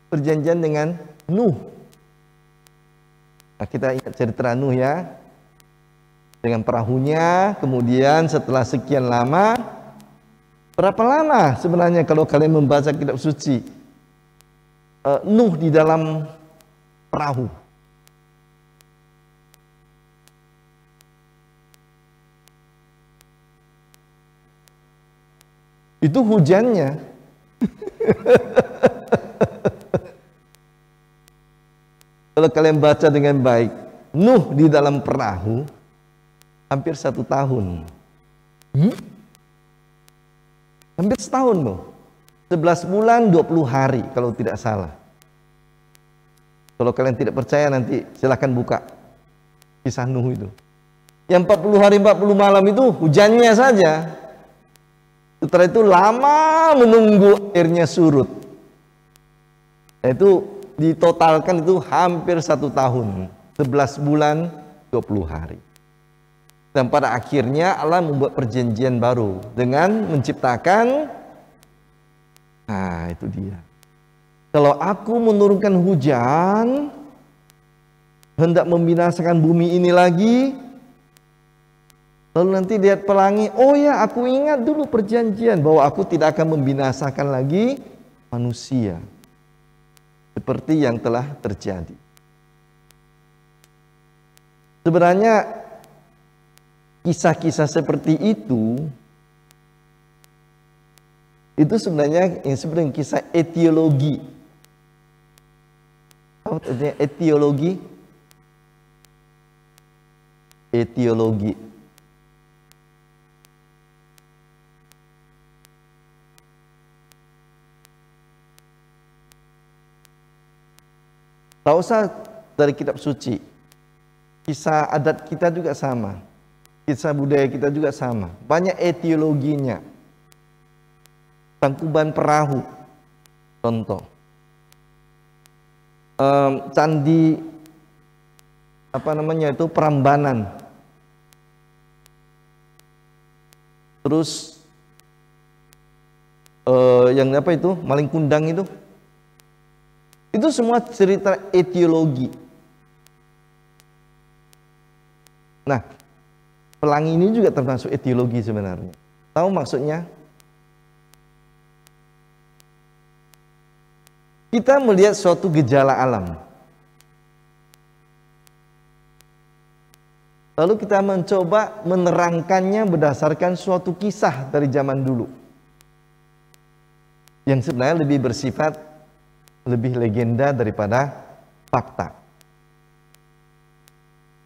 perjanjian dengan Nuh. Nah, kita ingat cerita Nuh ya. Dengan perahunya, kemudian setelah sekian lama, berapa lama sebenarnya kalau kalian membaca kitab suci? Nuh di dalam perahu. Itu hujannya. Kalau kalian baca dengan baik, Nuh di dalam perahu hampir 1 tahun. Hampir setahun loh. 11 bulan 20 hari kalau tidak salah. Kalau kalian tidak percaya nanti silakan buka kisah Nuh itu. Yang 40 hari 40 malam itu hujannya saja. Setelah itu lama menunggu airnya surut. Nah, itu ditotalkan itu hampir 1 tahun, 11 bulan 20 hari. Dan pada akhirnya Allah membuat perjanjian baru dengan menciptakan, nah itu dia. Kalau aku menurunkan hujan, hendak membinasakan bumi ini lagi, lalu nanti lihat pelangi, oh ya aku ingat dulu perjanjian bahwa aku tidak akan membinasakan lagi manusia. Seperti yang telah terjadi. Sebenarnya kisah-kisah seperti itu sebenarnya yang sebenarnya kisah etiologi. Apa artinya etiologi? Etiologi. Tak usah dari kitab suci. Kisah adat kita juga sama. Kisah budaya kita juga sama. Banyak etiologinya. Tangkuban perahu, contoh. Candi Prambanan. Terus yang Maling Kundang itu semua cerita etiologi. Nah, pelangi ini juga termasuk etiologi sebenarnya. Tahu maksudnya? Kita melihat suatu gejala alam. Lalu kita mencoba menerangkannya berdasarkan suatu kisah dari zaman dulu. Yang sebenarnya lebih bersifat lebih legenda daripada fakta.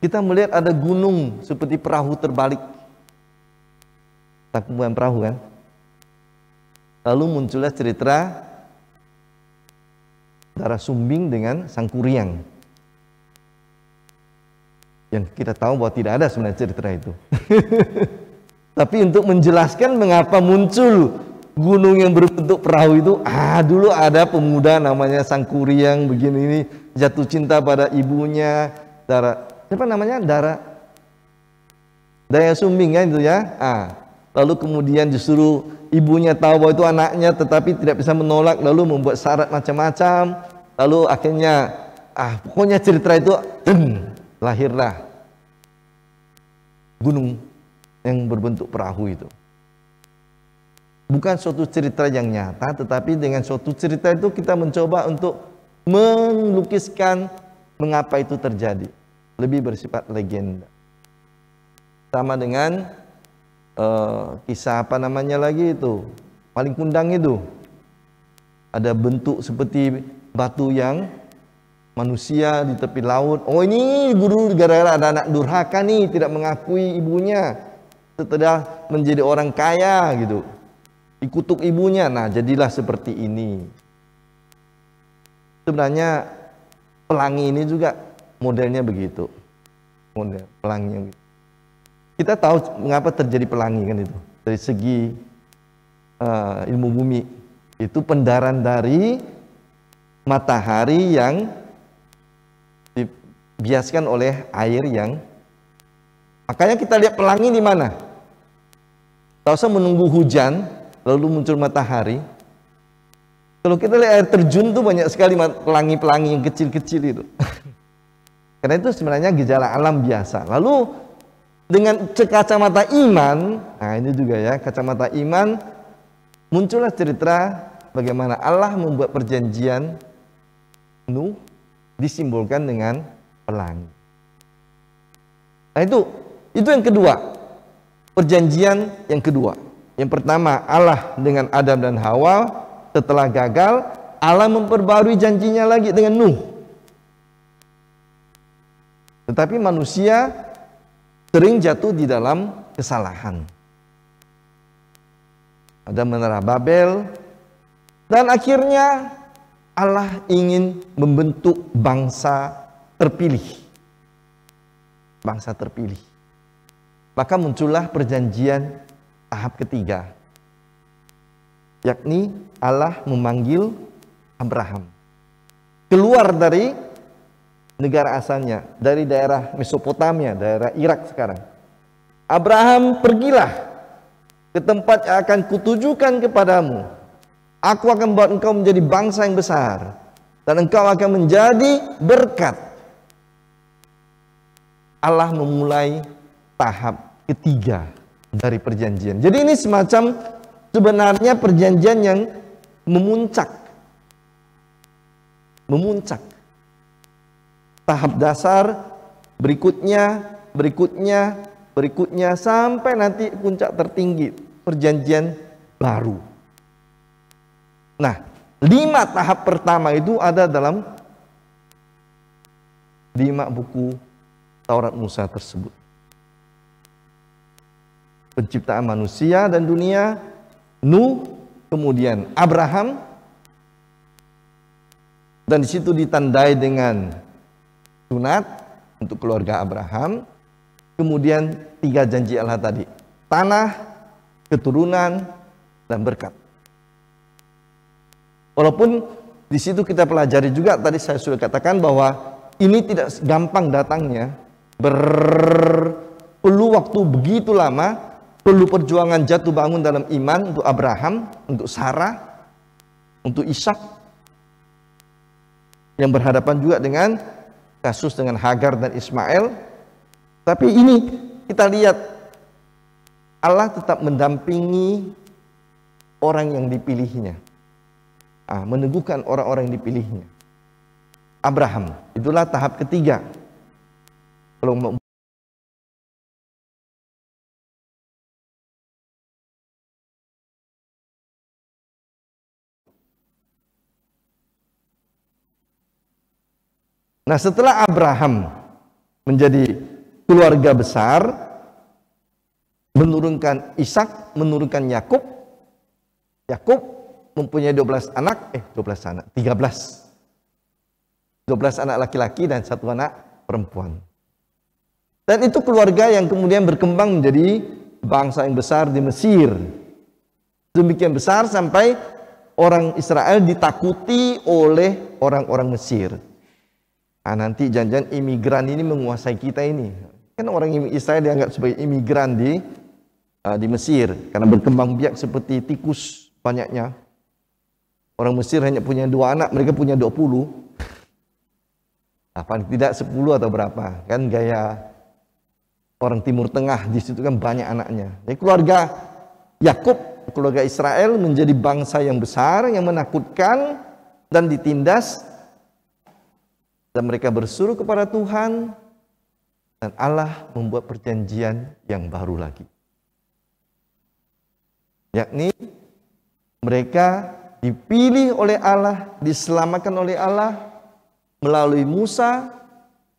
Kita melihat ada gunung seperti perahu terbalik. Tangkuban perahu kan? Lalu muncullah cerita Dara Sumbing dengan Sangkuriang. Yang kita tahu bahwa tidak ada sebenarnya cerita itu. Tapi untuk menjelaskan mengapa muncul gunung yang berbentuk perahu itu, dulu ada pemuda namanya Sangkuriang begini ini jatuh cinta pada ibunya Daya Sumbing kan itu ya. Lalu kemudian justru ibunya tahu bahwa itu anaknya tetapi tidak bisa menolak, lalu membuat syarat macam-macam. Lalu akhirnya pokoknya cerita itu lahirlah gunung yang berbentuk perahu itu. Bukan suatu cerita yang nyata, tetapi dengan suatu cerita itu kita mencoba untuk melukiskan mengapa itu terjadi. Lebih bersifat legenda. Sama dengan kisah Maling Kundang itu. Ada bentuk seperti batu yang manusia di tepi laut. Oh, ini guru gara-gara ada anak durhaka nih, tidak mengakui ibunya. Setelah menjadi orang kaya gitu. Dikutuk ibunya, jadilah seperti ini. Sebenarnya pelangi ini juga modelnya begitu. Model pelangi. Kita tahu mengapa terjadi pelangi kan itu. Dari segi ilmu bumi. Itu pendaran dari matahari yang dibiaskan oleh air yang. Makanya kita lihat pelangi di mana? Tak usah menunggu hujan lalu muncul matahari. Kalau kita lihat air terjun tuh banyak sekali pelangi-pelangi yang kecil-kecil itu. Karena itu sebenarnya gejala alam biasa. Lalu dengan kacamata iman, ini juga ya, kacamata iman, muncullah cerita bagaimana Allah membuat perjanjian Nuh disimbolkan dengan pelangi. Nah itu yang kedua. Perjanjian yang kedua. Yang pertama, Allah dengan Adam dan Hawa. Setelah gagal, Allah memperbarui janjinya lagi dengan Nuh. Tetapi manusia sering jatuh di dalam kesalahan. Ada menara Babel. Dan akhirnya Allah ingin membentuk bangsa terpilih. Bangsa terpilih. Maka muncullah perjanjian tahap ketiga, yakni Allah memanggil Abraham keluar dari negara asalnya, dari daerah Mesopotamia, daerah Irak sekarang. Abraham, pergilah ke tempat yang akan kutujukan kepadamu. Aku akan buat engkau menjadi bangsa yang besar, dan engkau akan menjadi berkat. Allah memulai tahap ketiga dari perjanjian. Jadi ini semacam sebenarnya perjanjian yang memuncak. Memuncak. Tahap dasar, berikutnya sampai nanti puncak tertinggi, perjanjian baru. Nah, 5 tahap pertama itu ada dalam 5 buku Taurat Musa tersebut. Penciptaan manusia dan dunia, Nuh, kemudian Abraham, Dan di situ ditandai dengan sunat untuk keluarga Abraham. Kemudian 3 janji Allah tadi, tanah, keturunan, dan berkat. Walaupun di situ kita pelajari juga, tadi saya sudah katakan bahwa ini tidak gampang datangnya, perlu waktu begitu lama, perlu perjuangan jatuh bangun dalam iman untuk Abraham, untuk Sarah, untuk Ishak, yang berhadapan juga dengan kasus dengan Hagar dan Ismail. Tapi ini kita lihat Allah tetap mendampingi orang yang dipilihnya, meneguhkan orang-orang yang dipilihnya. Abraham, itulah tahap ketiga. Nah, setelah Abraham menjadi keluarga besar, menurunkan Ishak, menurunkan Yakub. Yakub mempunyai 12 anak, 13 anak laki-laki dan 1 anak perempuan. Dan itu keluarga yang kemudian berkembang menjadi bangsa yang besar di Mesir. Demikian besar sampai orang Israel ditakuti oleh orang-orang Mesir. Nanti jangan-jangan imigran ini menguasai kita ini. Kan orang Israel dianggap sebagai imigran di Mesir karena berkembang biak seperti tikus banyaknya. Orang Mesir hanya punya 2 anak, mereka punya 20. Paling tidak 10 atau berapa. Kan gaya orang Timur Tengah, di situ kan banyak anaknya. Jadi keluarga Yakub, keluarga Israel menjadi bangsa yang besar, yang menakutkan dan ditindas. Dan mereka berseru kepada Tuhan. Dan Allah membuat perjanjian yang baru lagi. Yakni mereka dipilih oleh Allah, diselamatkan oleh Allah melalui Musa,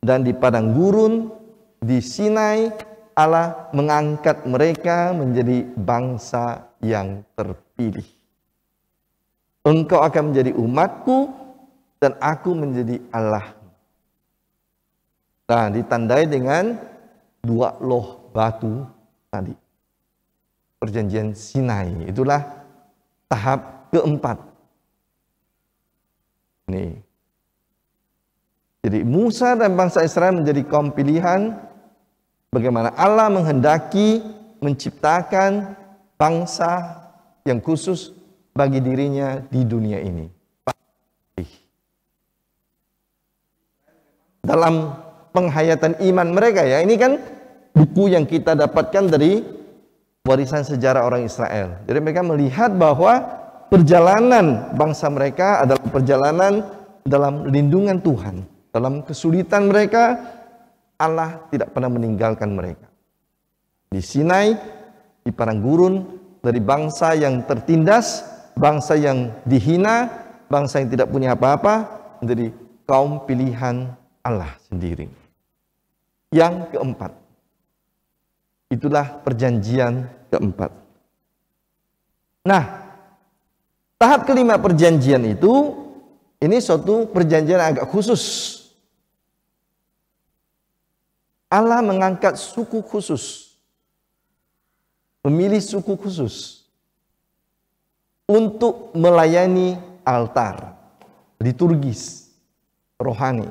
dan di padang gurun, di Sinai, Allah mengangkat mereka menjadi bangsa yang terpilih. Engkau akan menjadi umatku dan aku menjadi Allah. Nah, ditandai dengan 2 loh batu tadi. Perjanjian Sinai, itulah tahap keempat. Nih. Jadi Musa dan bangsa Israel menjadi kaum pilihan. Bagaimana Allah menghendaki menciptakan bangsa yang khusus bagi dirinya di dunia ini. Dalam penghayatan iman mereka ya. Ini kan buku yang kita dapatkan dari warisan sejarah orang Israel. Jadi mereka melihat bahwa perjalanan bangsa mereka adalah perjalanan dalam lindungan Tuhan. Dalam kesulitan mereka, Allah tidak pernah meninggalkan mereka. Di Sinai, di padang gurun, dari bangsa yang tertindas, bangsa yang dihina, bangsa yang tidak punya apa-apa, menjadi kaum pilihan Allah sendiri. Yang keempat, itulah perjanjian keempat. Nah, tahap kelima perjanjian itu, ini suatu perjanjian agak khusus. Allah mengangkat suku khusus, memilih suku khusus untuk melayani altar, liturgis, rohani.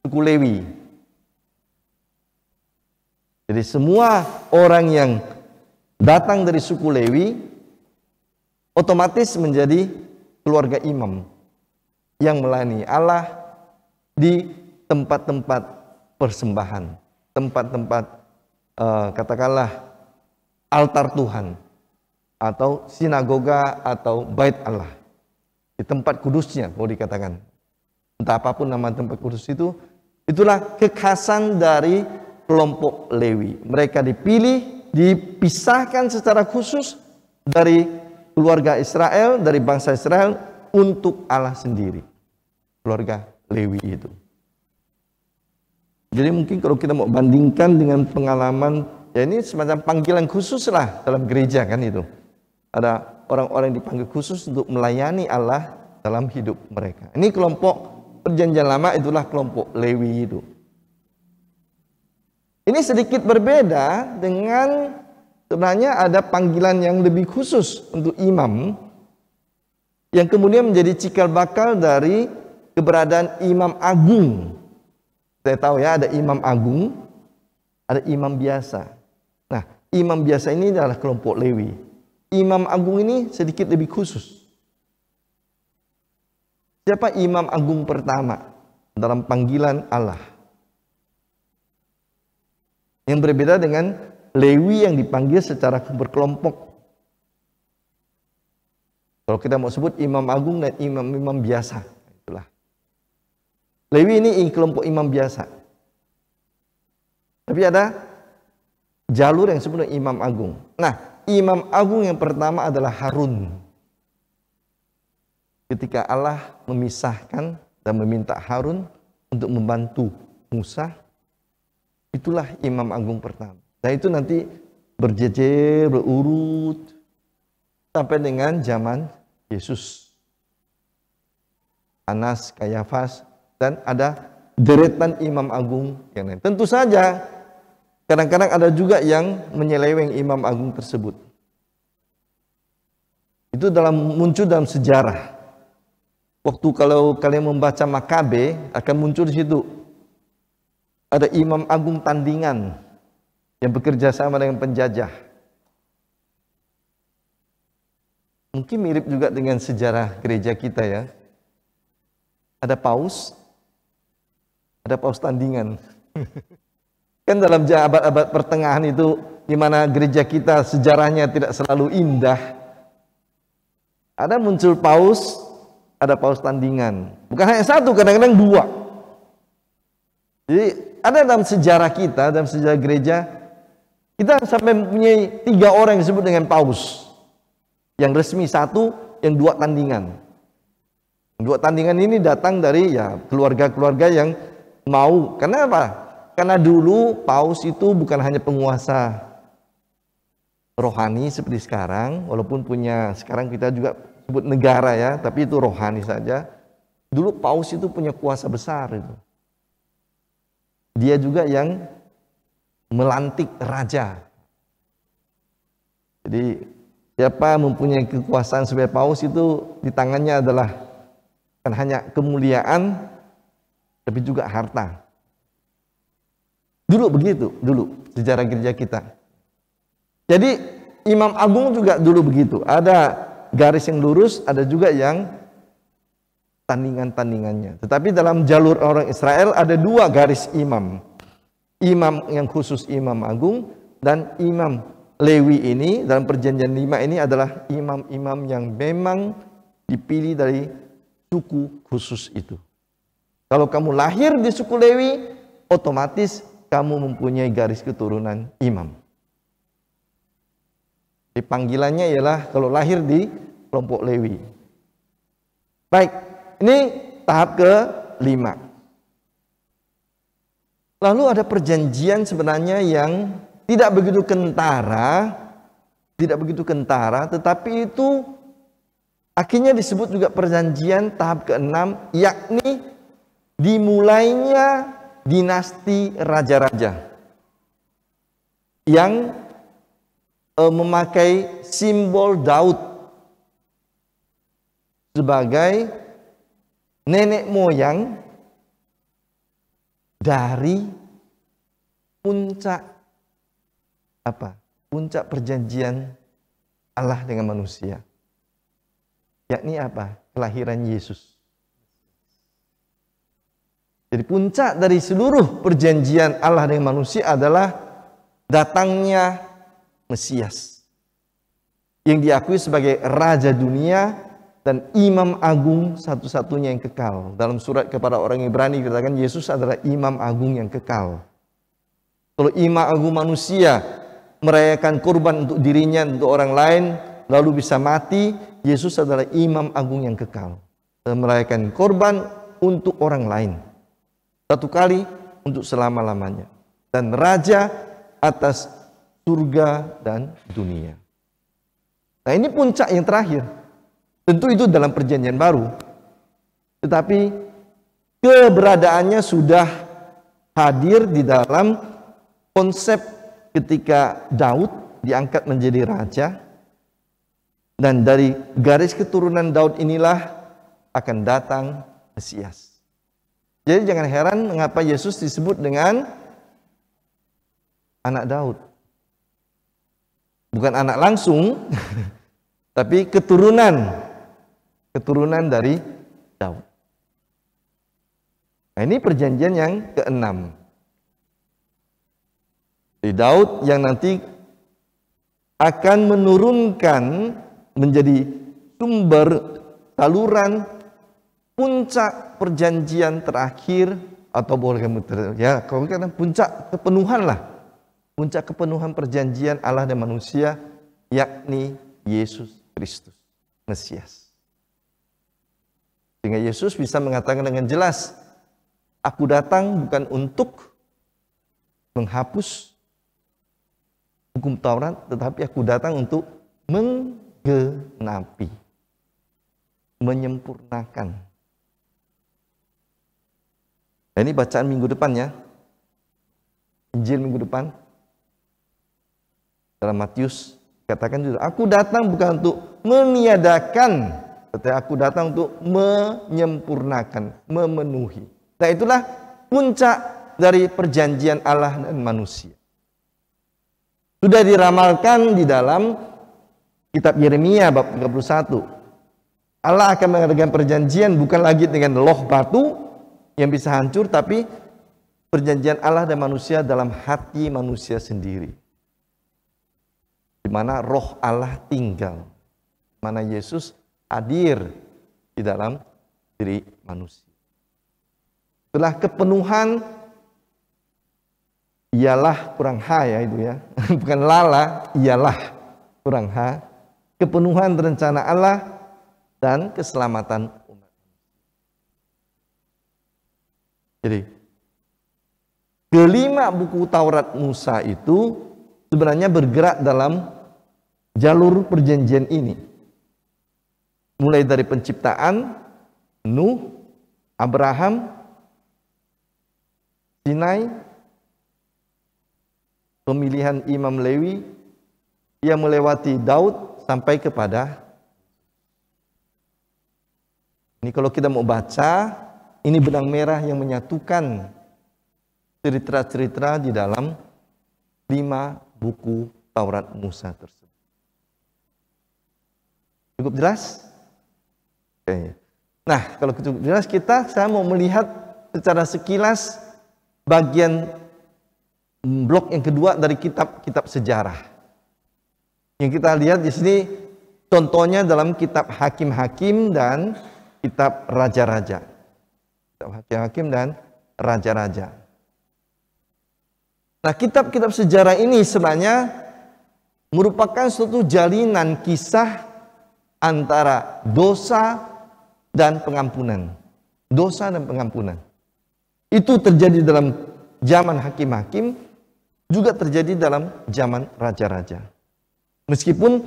Suku Lewi. Jadi semua orang yang datang dari suku Lewi otomatis menjadi keluarga imam yang melayani Allah di tempat-tempat persembahan, tempat-tempat katakanlah altar Tuhan atau sinagoga atau bait Allah, di tempat kudusnya mau dikatakan. Entah apapun nama tempat kudus itu, itulah kekhasan dari kelompok Lewi. Mereka dipilih, dipisahkan secara khusus dari keluarga Israel, dari bangsa Israel untuk Allah sendiri. Keluarga Lewi itu. Jadi mungkin kalau kita mau bandingkan dengan pengalaman, ya ini semacam panggilan khusus lah dalam gereja kan itu. Ada orang-orang yang dipanggil khusus untuk melayani Allah dalam hidup mereka. Ini kelompok perjanjian lama, itulah kelompok Lewi itu. Ini sedikit berbeda dengan sebenarnya ada panggilan yang lebih khusus untuk imam yang kemudian menjadi cikal bakal dari keberadaan imam agung. Saya tahu ya, ada imam agung, ada imam biasa. Nah, imam biasa ini adalah kelompok Lewi. Imam agung ini sedikit lebih khusus. Siapa imam agung pertama dalam panggilan Allah? Yang berbeda dengan Lewi yang dipanggil secara berkelompok. Kalau kita mau sebut imam agung dan imam-imam biasa, itulah. Lewi ini kelompok imam biasa. Tapi ada jalur yang disebut imam agung. Nah, imam agung yang pertama adalah Harun. Ketika Allah memisahkan dan meminta Harun untuk membantu Musa, itulah imam agung pertama. Dan itu nanti berjejer, berurut sampai dengan zaman Yesus. Anas, Kayafas, dan ada deretan imam agung yang lain. Tentu saja kadang-kadang ada juga yang menyeleweng imam agung tersebut. Itu muncul dalam sejarah. Waktu kalau kalian membaca Makabe akan muncul di situ. Ada imam agung tandingan yang bekerja sama dengan penjajah. Mungkin mirip juga dengan sejarah gereja kita ya. Ada paus tandingan. Kan dalam abad-abad pertengahan itu, di mana gereja kita sejarahnya tidak selalu indah, ada muncul paus, ada paus tandingan. Bukan hanya satu, kadang-kadang dua. Jadi ada dalam sejarah kita, dalam sejarah gereja, kita sampai mempunyai 3 orang yang disebut dengan paus. Yang resmi 1, yang 2 tandingan. 2 tandingan ini datang dari ya keluarga-keluarga yang mau. Karena apa? Karena dulu paus itu bukan hanya penguasa rohani seperti sekarang, walaupun sekarang kita juga sebut negara ya, tapi itu rohani saja. Dulu paus itu punya kuasa besar itu. Dia juga yang melantik raja. Jadi siapa mempunyai kekuasaan sebagai paus itu di tangannya adalah bukan hanya kemuliaan, tapi juga harta. Dulu begitu, sejarah gereja kita. Jadi imam agung juga dulu begitu. Ada garis yang lurus, ada juga yang tandingan-tandingannya. Tetapi dalam jalur orang Israel ada 2 garis imam. Imam yang khusus imam agung, dan imam Lewi ini dalam perjanjian 5 ini adalah imam-imam yang memang dipilih dari suku khusus itu. Kalau kamu lahir di suku Lewi, otomatis kamu mempunyai garis keturunan imam. Jadi panggilannya ialah kalau lahir di kelompok Lewi. Baik, ini tahap ke-5. Lalu ada perjanjian sebenarnya yang tidak begitu kentara, tetapi itu akhirnya disebut juga perjanjian tahap ke-6, yakni dimulainya dinasti raja-raja yang memakai simbol Daud sebagai nenek moyang dari puncak perjanjian Allah dengan manusia, yakni apa? Kelahiran Yesus. Jadi puncak dari seluruh perjanjian Allah dengan manusia adalah datangnya Mesias yang diakui sebagai Raja dunia dan Imam Agung satu-satunya yang kekal. Dalam surat kepada orang Ibrani dikatakan Yesus adalah Imam Agung yang kekal. Kalau Imam Agung manusia merayakan kurban untuk dirinya, untuk orang lain, lalu bisa mati, Yesus adalah Imam Agung yang kekal. Merayakan kurban untuk orang lain. Satu kali untuk selama-lamanya. Dan Raja atas surga dan dunia. Nah ini puncak yang terakhir. Tentu itu dalam perjanjian baru. tetapi keberadaannya sudah hadir di dalam konsep ketika Daud diangkat menjadi raja, dan dari garis keturunan Daud inilah akan datang Mesias. Jadi jangan heran mengapa Yesus disebut dengan anak Daud. Bukan anak langsung, tapi keturunan dari Daud. Nah, ini perjanjian yang ke-6. Di Daud yang nanti akan menurunkan menjadi sumber saluran puncak perjanjian terakhir, atau boleh ya kalau kita puncak kepenuhan lah. Puncak kepenuhan perjanjian Allah dan manusia, yakni Yesus Kristus, Mesias. Sehingga Yesus bisa mengatakan dengan jelas, aku datang bukan untuk menghapus hukum Taurat, tetapi aku datang untuk menggenapi, menyempurnakan. Nah, ini bacaan minggu depan ya. Injil minggu depan. Dalam Matius katakan juga, aku datang bukan untuk meniadakan, tetapi aku datang untuk menyempurnakan, memenuhi. Nah, itulah puncak dari perjanjian Allah dan manusia. Sudah diramalkan di dalam kitab Yeremia bab 31. Allah akan mengadakan perjanjian bukan lagi dengan loh batu yang bisa hancur, tapi perjanjian Allah dan manusia dalam hati manusia sendiri, di mana roh Allah tinggal, di mana Yesus hadir di dalam diri manusia. Setelah kepenuhan, ialah kurang H ya itu ya, bukan lala, ialah kurang H, kepenuhan rencana Allah dan keselamatan umat. Jadi, kelima buku Taurat Musa itu sebenarnya bergerak dalam jalur perjanjian ini. Mulai dari penciptaan, Nuh, Abraham, Sinai, pemilihan Imam Lewi, yang melewati Daud sampai kepada ini. Kalau kita mau baca, ini benang merah yang menyatukan cerita-cerita di dalam 5 buku Taurat Musa tersebut. Cukup jelas? Oke. Nah, kalau cukup jelas, saya mau melihat secara sekilas bagian blok yang kedua dari kitab-kitab sejarah. Yang kita lihat di sini contohnya dalam kitab Hakim-Hakim dan kitab Raja-Raja. Kitab Hakim-Hakim dan Raja-Raja. Nah, kitab-kitab sejarah ini sebenarnya merupakan suatu jalinan kisah antara dosa dan pengampunan. Dosa dan pengampunan. Itu terjadi dalam zaman Hakim-Hakim, juga terjadi dalam zaman Raja-Raja. Meskipun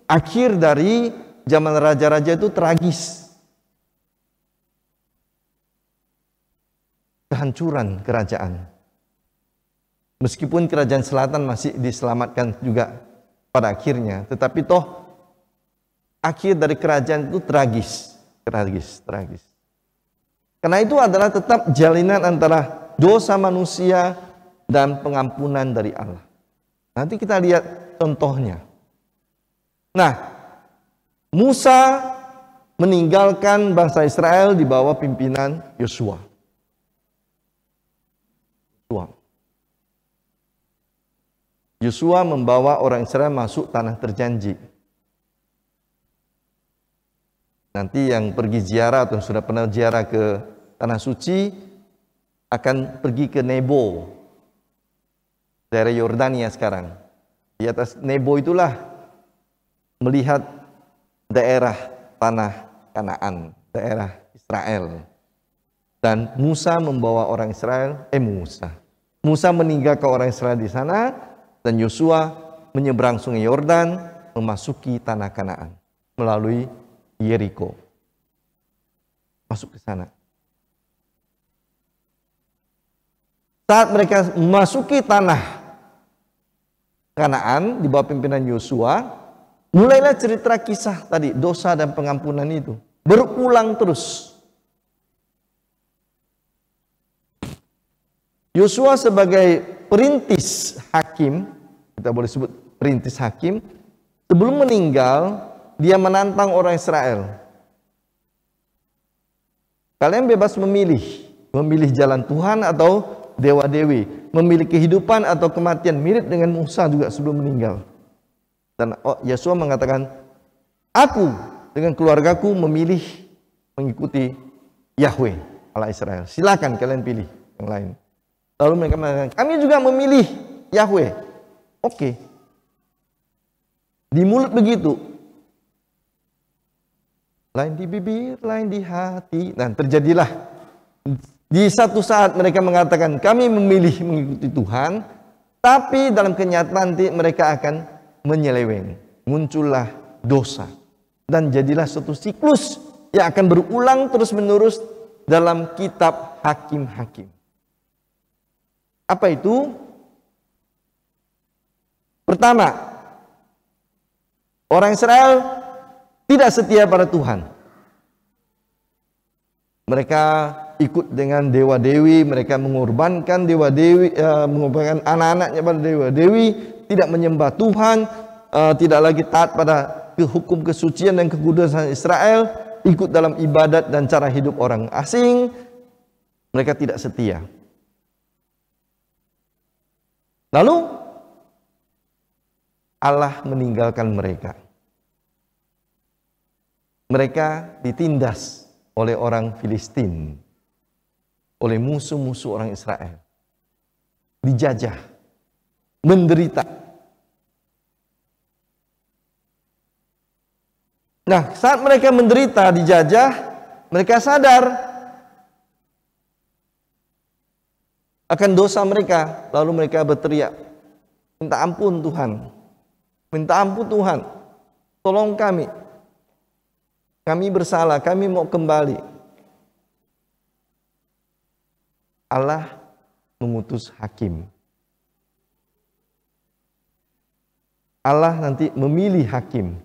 akhir dari zaman Raja-Raja itu tragis. Kehancuran kerajaan. Meskipun kerajaan selatan masih diselamatkan juga pada akhirnya, tetapi toh akhir dari kerajaan itu tragis. Karena itu adalah tetap jalinan antara dosa manusia dan pengampunan dari Allah. Nanti kita lihat contohnya. Nah, Musa meninggalkan bangsa Israel di bawah pimpinan Yosua. Yosua membawa orang Israel masuk tanah terjanji. Nanti yang pergi ziarah atau sudah pernah ziarah ke tanah suci akan pergi ke Nebo, daerah Yordania sekarang. Di atas Nebo itulah melihat daerah tanah Kanaan, daerah Israel. Dan Musa membawa orang Israel, Musa meninggalkan orang Israel di sana, dan Yosua menyeberang sungai Yordan, memasuki tanah Kanaan melalui Yeriko. masuk ke sana. Saat mereka memasuki tanah Kanaan di bawah pimpinan Yosua, mulailah cerita kisah tadi, dosa dan pengampunan itu berulang terus. Yosua sebagai perintis hakim, kita boleh sebut perintis hakim, sebelum meninggal dia menantang orang Israel. Kalian bebas memilih jalan Tuhan atau dewa-dewi, memilih kehidupan atau kematian, mirip dengan Musa juga sebelum meninggal. Dan Yosua mengatakan, aku dengan keluargaku memilih mengikuti Yahweh Allah Israel. Silakan kalian pilih yang lain. Lalu mereka mengatakan, kami juga memilih Yahweh. Oke. Di mulut begitu, lain di bibir, lain di hati. Dan terjadilah di satu saat mereka mengatakan kami memilih mengikuti Tuhan, tapi dalam kenyataan nanti mereka akan menyeleweng. Muncullah dosa dan jadilah suatu siklus yang akan berulang terus-menerus dalam kitab Hakim-Hakim. Apa itu? Pertama, orang Israel tidak setia pada Tuhan. Mereka ikut dengan dewa-dewi, mereka mengorbankan dewa-dewi, mengorbankan anak-anaknya pada dewa-dewi, tidak menyembah Tuhan, tidak lagi taat pada hukum kesucian dan kekudusan Israel, ikut dalam ibadat dan cara hidup orang asing. Mereka tidak setia. Lalu Allah meninggalkan mereka. Mereka ditindas oleh orang Filistin, oleh musuh-musuh orang Israel, dijajah, menderita. Nah, saat mereka menderita, dijajah, mereka sadar akan dosa mereka, lalu mereka berteriak, minta ampun Tuhan, minta ampun Tuhan, tolong kami. Kami bersalah, kami mau kembali. Allah mengutus hakim. Allah nanti memilih hakim.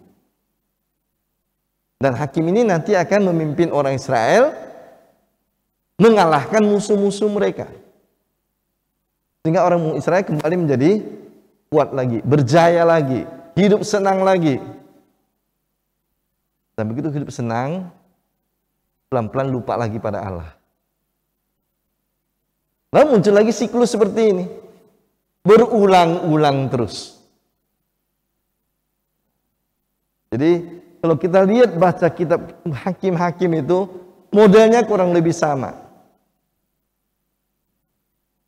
Dan hakim ini nanti akan memimpin orang Israel mengalahkan musuh-musuh mereka. Sehingga orang Israel kembali menjadi kuat lagi, berjaya lagi, hidup senang lagi. Dan begitu hidup senang, pelan-pelan lupa lagi pada Allah. Lalu muncul lagi siklus seperti ini, berulang-ulang terus. Jadi kalau kita lihat baca kitab Hakim-Hakim itu, modelnya kurang lebih sama.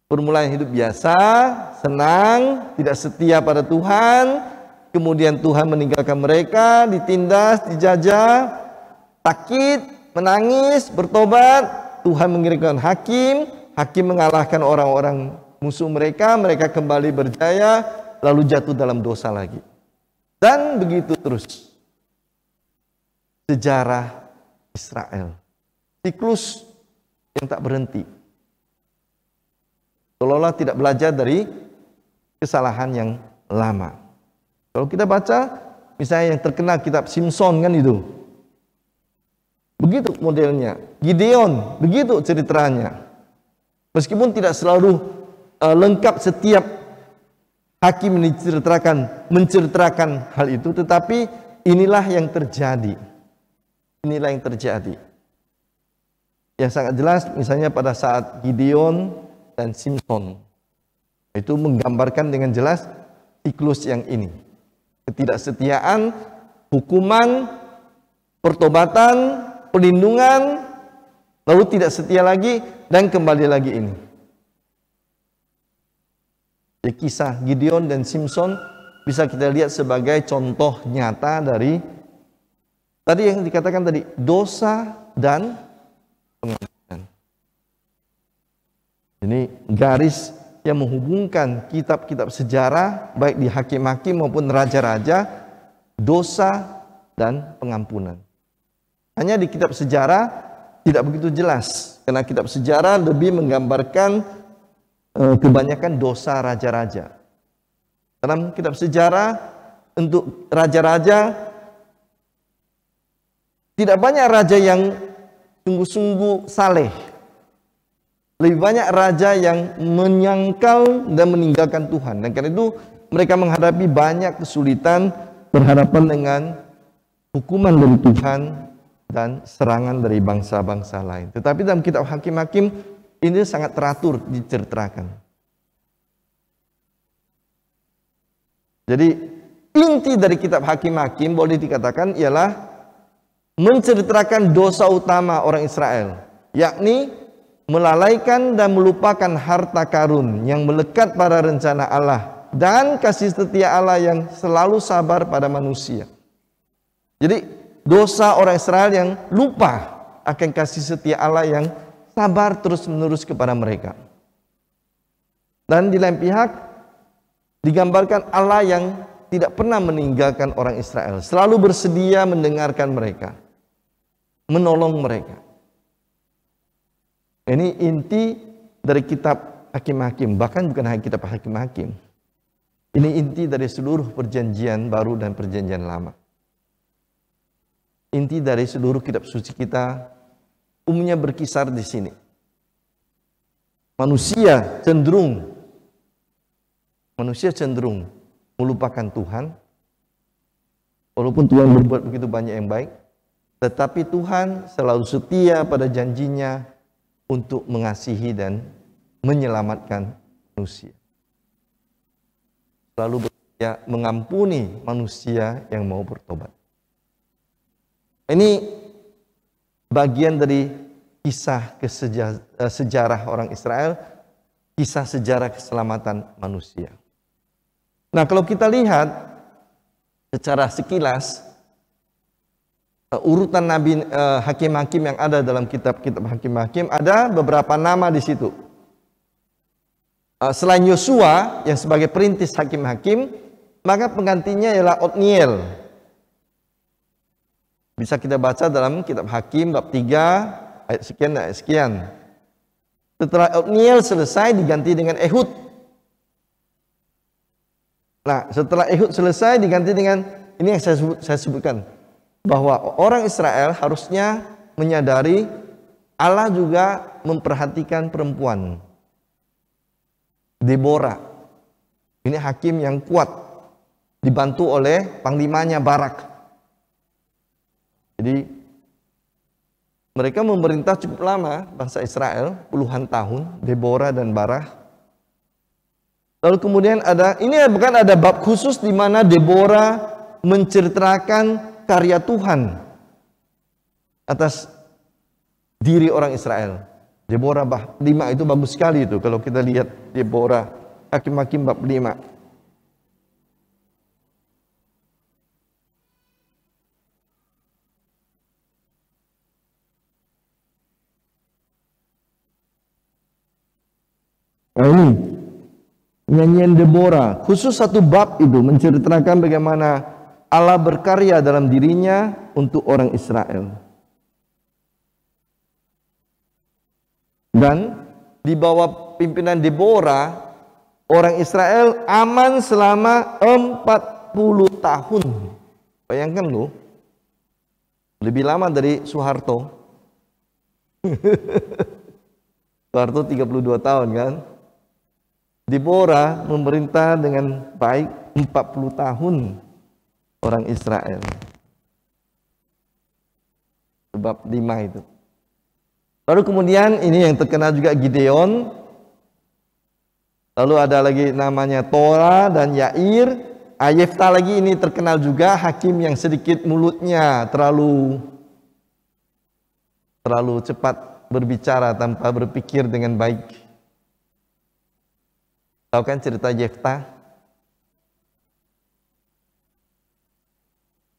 Permulaan hidup biasa, senang, tidak setia pada Tuhan. Kemudian Tuhan meninggalkan mereka, ditindas, dijajah, sakit, menangis, bertobat. Tuhan mengirimkan hakim, hakim mengalahkan orang-orang musuh mereka, mereka kembali berjaya, lalu jatuh dalam dosa lagi. Dan begitu terus. Sejarah Israel. Siklus yang tak berhenti. Seolah-olah tidak belajar dari kesalahan yang lama. Kalau kita baca, misalnya yang terkenal kitab Simpson kan itu. Begitu modelnya. Gideon, begitu ceritanya. Meskipun tidak selalu lengkap setiap hakim menceritakan hal itu, tetapi inilah yang terjadi. Inilah yang terjadi. Yang sangat jelas misalnya pada saat Gideon dan Simpson. Itu menggambarkan dengan jelas siklus yang ini. Ketidaksetiaan, hukuman, pertobatan, perlindungan, lalu tidak setia lagi, dan kembali lagi ini. Jadi kisah Gideon dan Simpson bisa kita lihat sebagai contoh nyata dari tadi yang dikatakan tadi, dosa dan pengampunan. Ini garis yang menghubungkan kitab-kitab sejarah baik di hakim-hakim maupun raja-raja, dosa dan pengampunan. Hanya di kitab sejarah tidak begitu jelas, karena kitab sejarah lebih menggambarkan kebanyakan dosa raja-raja. Dalam kitab sejarah untuk raja-raja, tidak banyak raja yang sungguh-sungguh saleh. Lebih banyak raja yang menyangkal dan meninggalkan Tuhan. Dan karena itu mereka menghadapi banyak kesulitan berhadapan dengan hukuman dari Tuhan dan serangan dari bangsa-bangsa lain. Tetapi dalam kitab Hakim-Hakim ini sangat teratur diceritakan. Jadi inti dari kitab Hakim-Hakim boleh dikatakan ialah menceritakan dosa utama orang Israel, yakni melalaikan dan melupakan harta karun yang melekat pada rencana Allah dan kasih setia Allah yang selalu sabar pada manusia. Jadi dosa orang Israel yang lupa akan kasih setia Allah yang sabar terus-menerus kepada mereka. Dan di lain pihak digambarkan Allah yang tidak pernah meninggalkan orang Israel, selalu bersedia mendengarkan mereka, menolong mereka. Ini inti dari kitab Hakim-Hakim, bahkan bukan hanya kitab Hakim-Hakim. Ini inti dari seluruh perjanjian baru dan perjanjian lama. Inti dari seluruh kitab suci kita umumnya berkisar di sini. Manusia cenderung melupakan Tuhan, walaupun Tuhan berbuat begitu banyak yang baik, tetapi Tuhan selalu setia pada janjinya untuk mengasihi dan menyelamatkan manusia. Selalu bersedia mengampuni manusia yang mau bertobat. Ini bagian dari kisah sejarah orang Israel, kisah sejarah keselamatan manusia. Nah, kalau kita lihat secara sekilas urutan nabi hakim-hakim yang ada dalam kitab-kitab hakim-hakim, ada beberapa nama di situ. Selain Yosua yang sebagai perintis hakim-hakim, maka penggantinya ialah Otniel. Bisa kita baca dalam kitab Hakim bab 3 ayat sekian dan ayat sekian. Setelah Otniel selesai diganti dengan Ehud. Nah, setelah Ehud selesai diganti dengan ini yang saya sebutkan, bahwa orang Israel harusnya menyadari Allah juga memperhatikan perempuan. Deborah, ini hakim yang kuat, dibantu oleh panglimanya Barak. Jadi mereka memerintah cukup lama, bangsa Israel, puluhan tahun, Deborah dan Barak. Lalu kemudian ada bab khusus di mana Deborah menceritakan karya Tuhan atas diri orang Israel. Deborah bab 5 itu bagus sekali itu kalau kita lihat Deborah Hakim-Hakim bab 5. Nah ini nyanyian Deborah, khusus satu bab itu menceritakan bagaimana Allah berkarya dalam dirinya untuk orang Israel. Dan di bawah pimpinan Deborah, orang Israel aman selama 40 tahun. Bayangkan loh, lebih lama dari Soeharto. Soeharto 32 tahun kan. Deborah memerintah dengan baik 40 tahun orang Israel. Bab 5 itu. Lalu kemudian ini yang terkenal juga Gideon. Lalu ada lagi namanya Tora dan Yair. Yefta lagi ini terkenal juga, hakim yang sedikit mulutnya terlalu cepat berbicara tanpa berpikir dengan baik. Tahu kan cerita Yefta?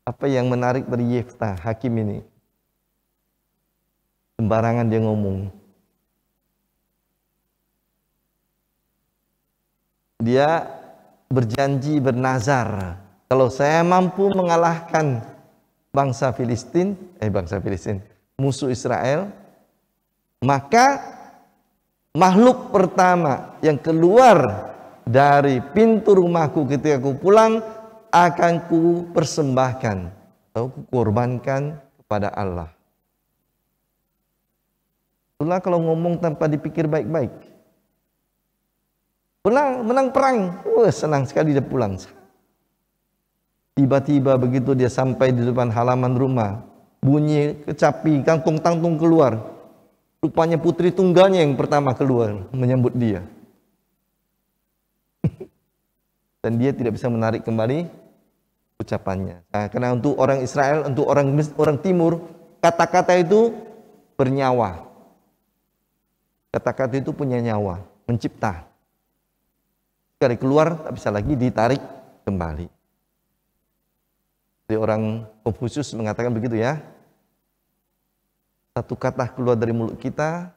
Apa yang menarik dari Yefta, hakim ini? Sembarangan dia ngomong. Dia berjanji, bernazar, kalau saya mampu mengalahkan bangsa Filistin, musuh Israel, Maka makhluk pertama yang keluar dari pintu rumahku ketika aku pulang akan ku persembahkan atau ku korbankan kepada Allah. Itulah kalau ngomong tanpa dipikir baik-baik. Menang perang, senang sekali dia pulang. Tiba-tiba begitu dia sampai di depan halaman rumah, bunyi kecapi, kangtung-tangtung keluar. Rupanya putri tunggalnya yang pertama keluar menyambut dia. Dan dia tidak bisa menarik kembali ucapannya. Nah, karena untuk orang Israel, untuk orang Timur, kata-kata itu bernyawa. Kata-kata itu punya nyawa, mencipta. Sekali keluar, tak bisa lagi ditarik kembali. Jadi orang Konfusius mengatakan begitu ya. Satu kata keluar dari mulut kita,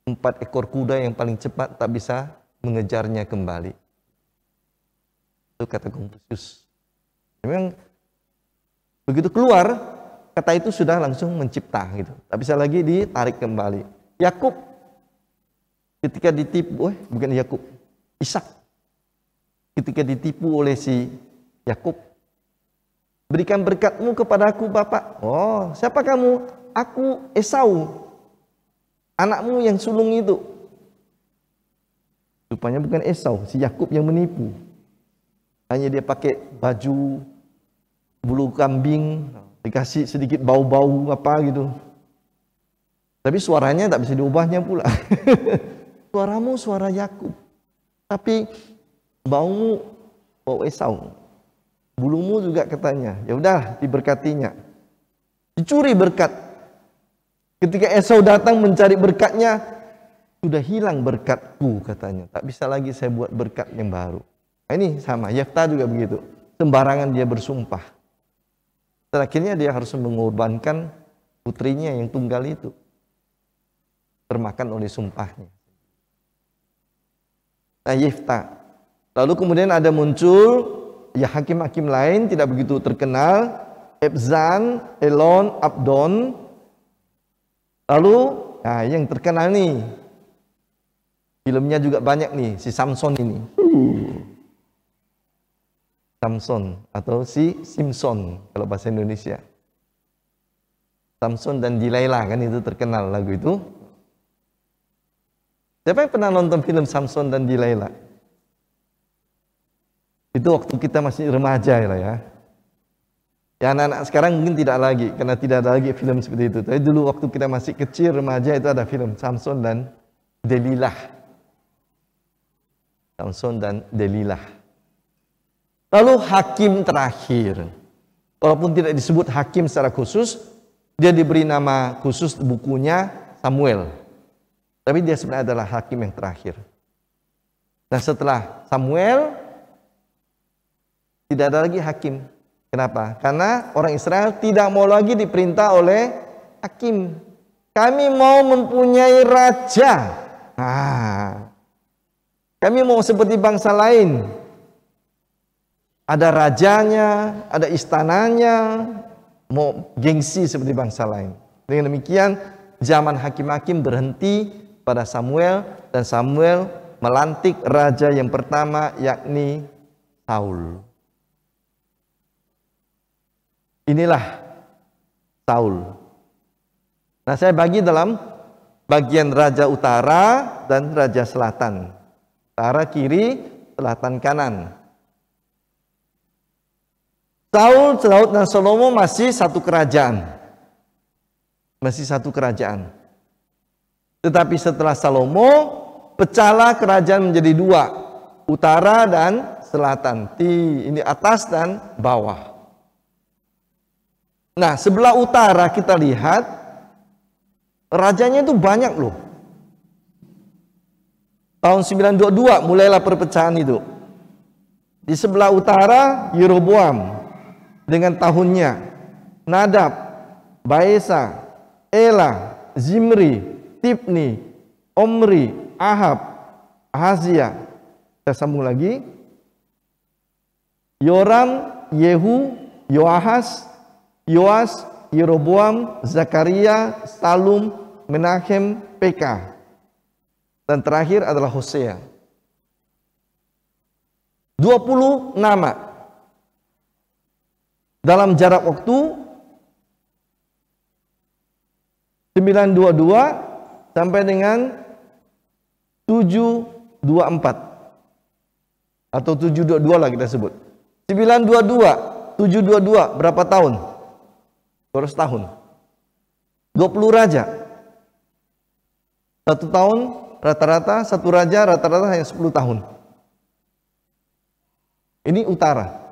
4 ekor kuda yang paling cepat tak bisa mengejarnya kembali. Itu kata Konfusius. Memang begitu keluar, kata itu sudah langsung mencipta gitu. Tak bisa lagi ditarik kembali. Yakub ketika ditipu, bukan Yakub, Ishak. Ketika ditipu oleh si Yakub, berikan berkatmu kepadaku Bapak. Oh, siapa kamu? Aku Esau, anakmu yang sulung itu. Rupanya bukan Esau, si Yakub yang menipu. Hanya dia pakai baju bulu kambing, dikasih sedikit bau-bau apa gitu. Tapi suaranya tak bisa diubahnya pula. Suaramu suara Yakub, tapi baumu bau Esau. Bulumu juga katanya. Ya udah, diberkatinya. Dicuri berkat. Ketika Esau datang mencari berkatnya, sudah hilang berkatku katanya. Tak bisa lagi saya buat berkat yang baru. Nah, ini sama, Yefta juga begitu. Sembarangan dia bersumpah. Terakhirnya dia harus mengorbankan putrinya yang tunggal itu. Termakan oleh sumpahnya. Nah, Yefta. Lalu kemudian ada muncul ya hakim-hakim lain tidak begitu terkenal. Ebzan, Elon, Abdon. Lalu, nah yang terkenal nih, filmnya juga banyak nih, si Samson ini. Samson atau si Simpson kalau bahasa Indonesia. Samson dan Delilah kan itu terkenal lagu itu. Siapa yang pernah nonton film Samson dan Delilah? Itu waktu kita masih remaja ya. Ya anak-anak sekarang mungkin tidak lagi, karena tidak ada lagi film seperti itu. Tapi dulu waktu kita masih kecil, remaja, itu ada film Samson dan Delilah. Samson dan Delilah. Lalu hakim terakhir. Walaupun tidak disebut hakim secara khusus, dia diberi nama khusus bukunya Samuel. Tapi dia sebenarnya adalah hakim yang terakhir. Nah setelah Samuel, tidak ada lagi hakim. Kenapa? Karena orang Israel tidak mau lagi diperintah oleh hakim. Kami mau mempunyai raja. Kami mau seperti bangsa lain. Ada rajanya, ada istananya, mau gengsi seperti bangsa lain. Dengan demikian, zaman hakim-hakim berhenti pada Samuel, dan Samuel melantik raja yang pertama, yakni Saul. Inilah Saul. Nah, saya bagi dalam bagian raja utara dan raja selatan. Utara kiri, selatan kanan. Saul, Daud dan Salomo masih satu kerajaan. Masih satu kerajaan. Tetapi setelah Salomo, pecahlah kerajaan menjadi 2. Utara dan selatan. Ini atas dan bawah. Nah, sebelah utara kita lihat, rajanya itu banyak loh. Tahun 922 mulailah perpecahan itu. Di sebelah utara, Yeroboam dengan tahunnya. Nadab, Baesa, Ela, Zimri, Tibni, Omri, Ahab, Ahazia. Kita sambung lagi. Yoram, Yehu, Yoas, Yeroboam, Zakaria, Salum, Menachem, Peka. Dan terakhir adalah Hosea. 20 nama. Dalam jarak waktu 922 sampai dengan 724. Atau 722 lah kita sebut. 922, 722 berapa tahun? 200 tahun. 20 raja. 1 tahun rata-rata, 1 raja rata-rata hanya 10 tahun. Ini utara.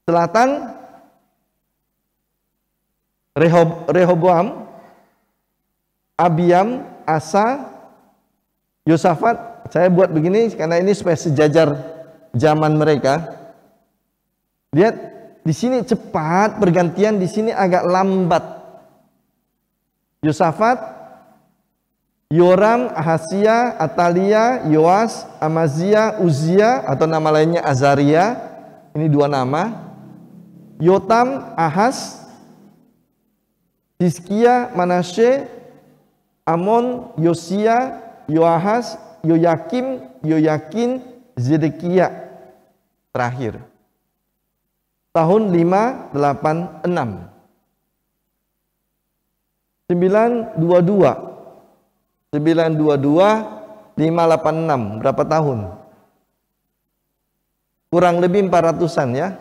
Selatan, Rehoboam, Abiam, Asa, Yosafat. Saya buat begini karena ini supaya sejajar zaman mereka. Lihat, di sini cepat pergantian, di sini agak lambat. Yosafat, Yoram, Ahasia, Atalia, Yoas, Amazia, Uzia, atau nama lainnya Azaria. Ini 2 nama. Yotam, Ahaz, Hizkia, Manasye, Amon, Yosia, Yoahaz, Yoyakim, Yoyakin, Zedekia. Terakhir. Tahun 586. 922. 922, 586. Berapa tahun? Kurang lebih 400-an ya.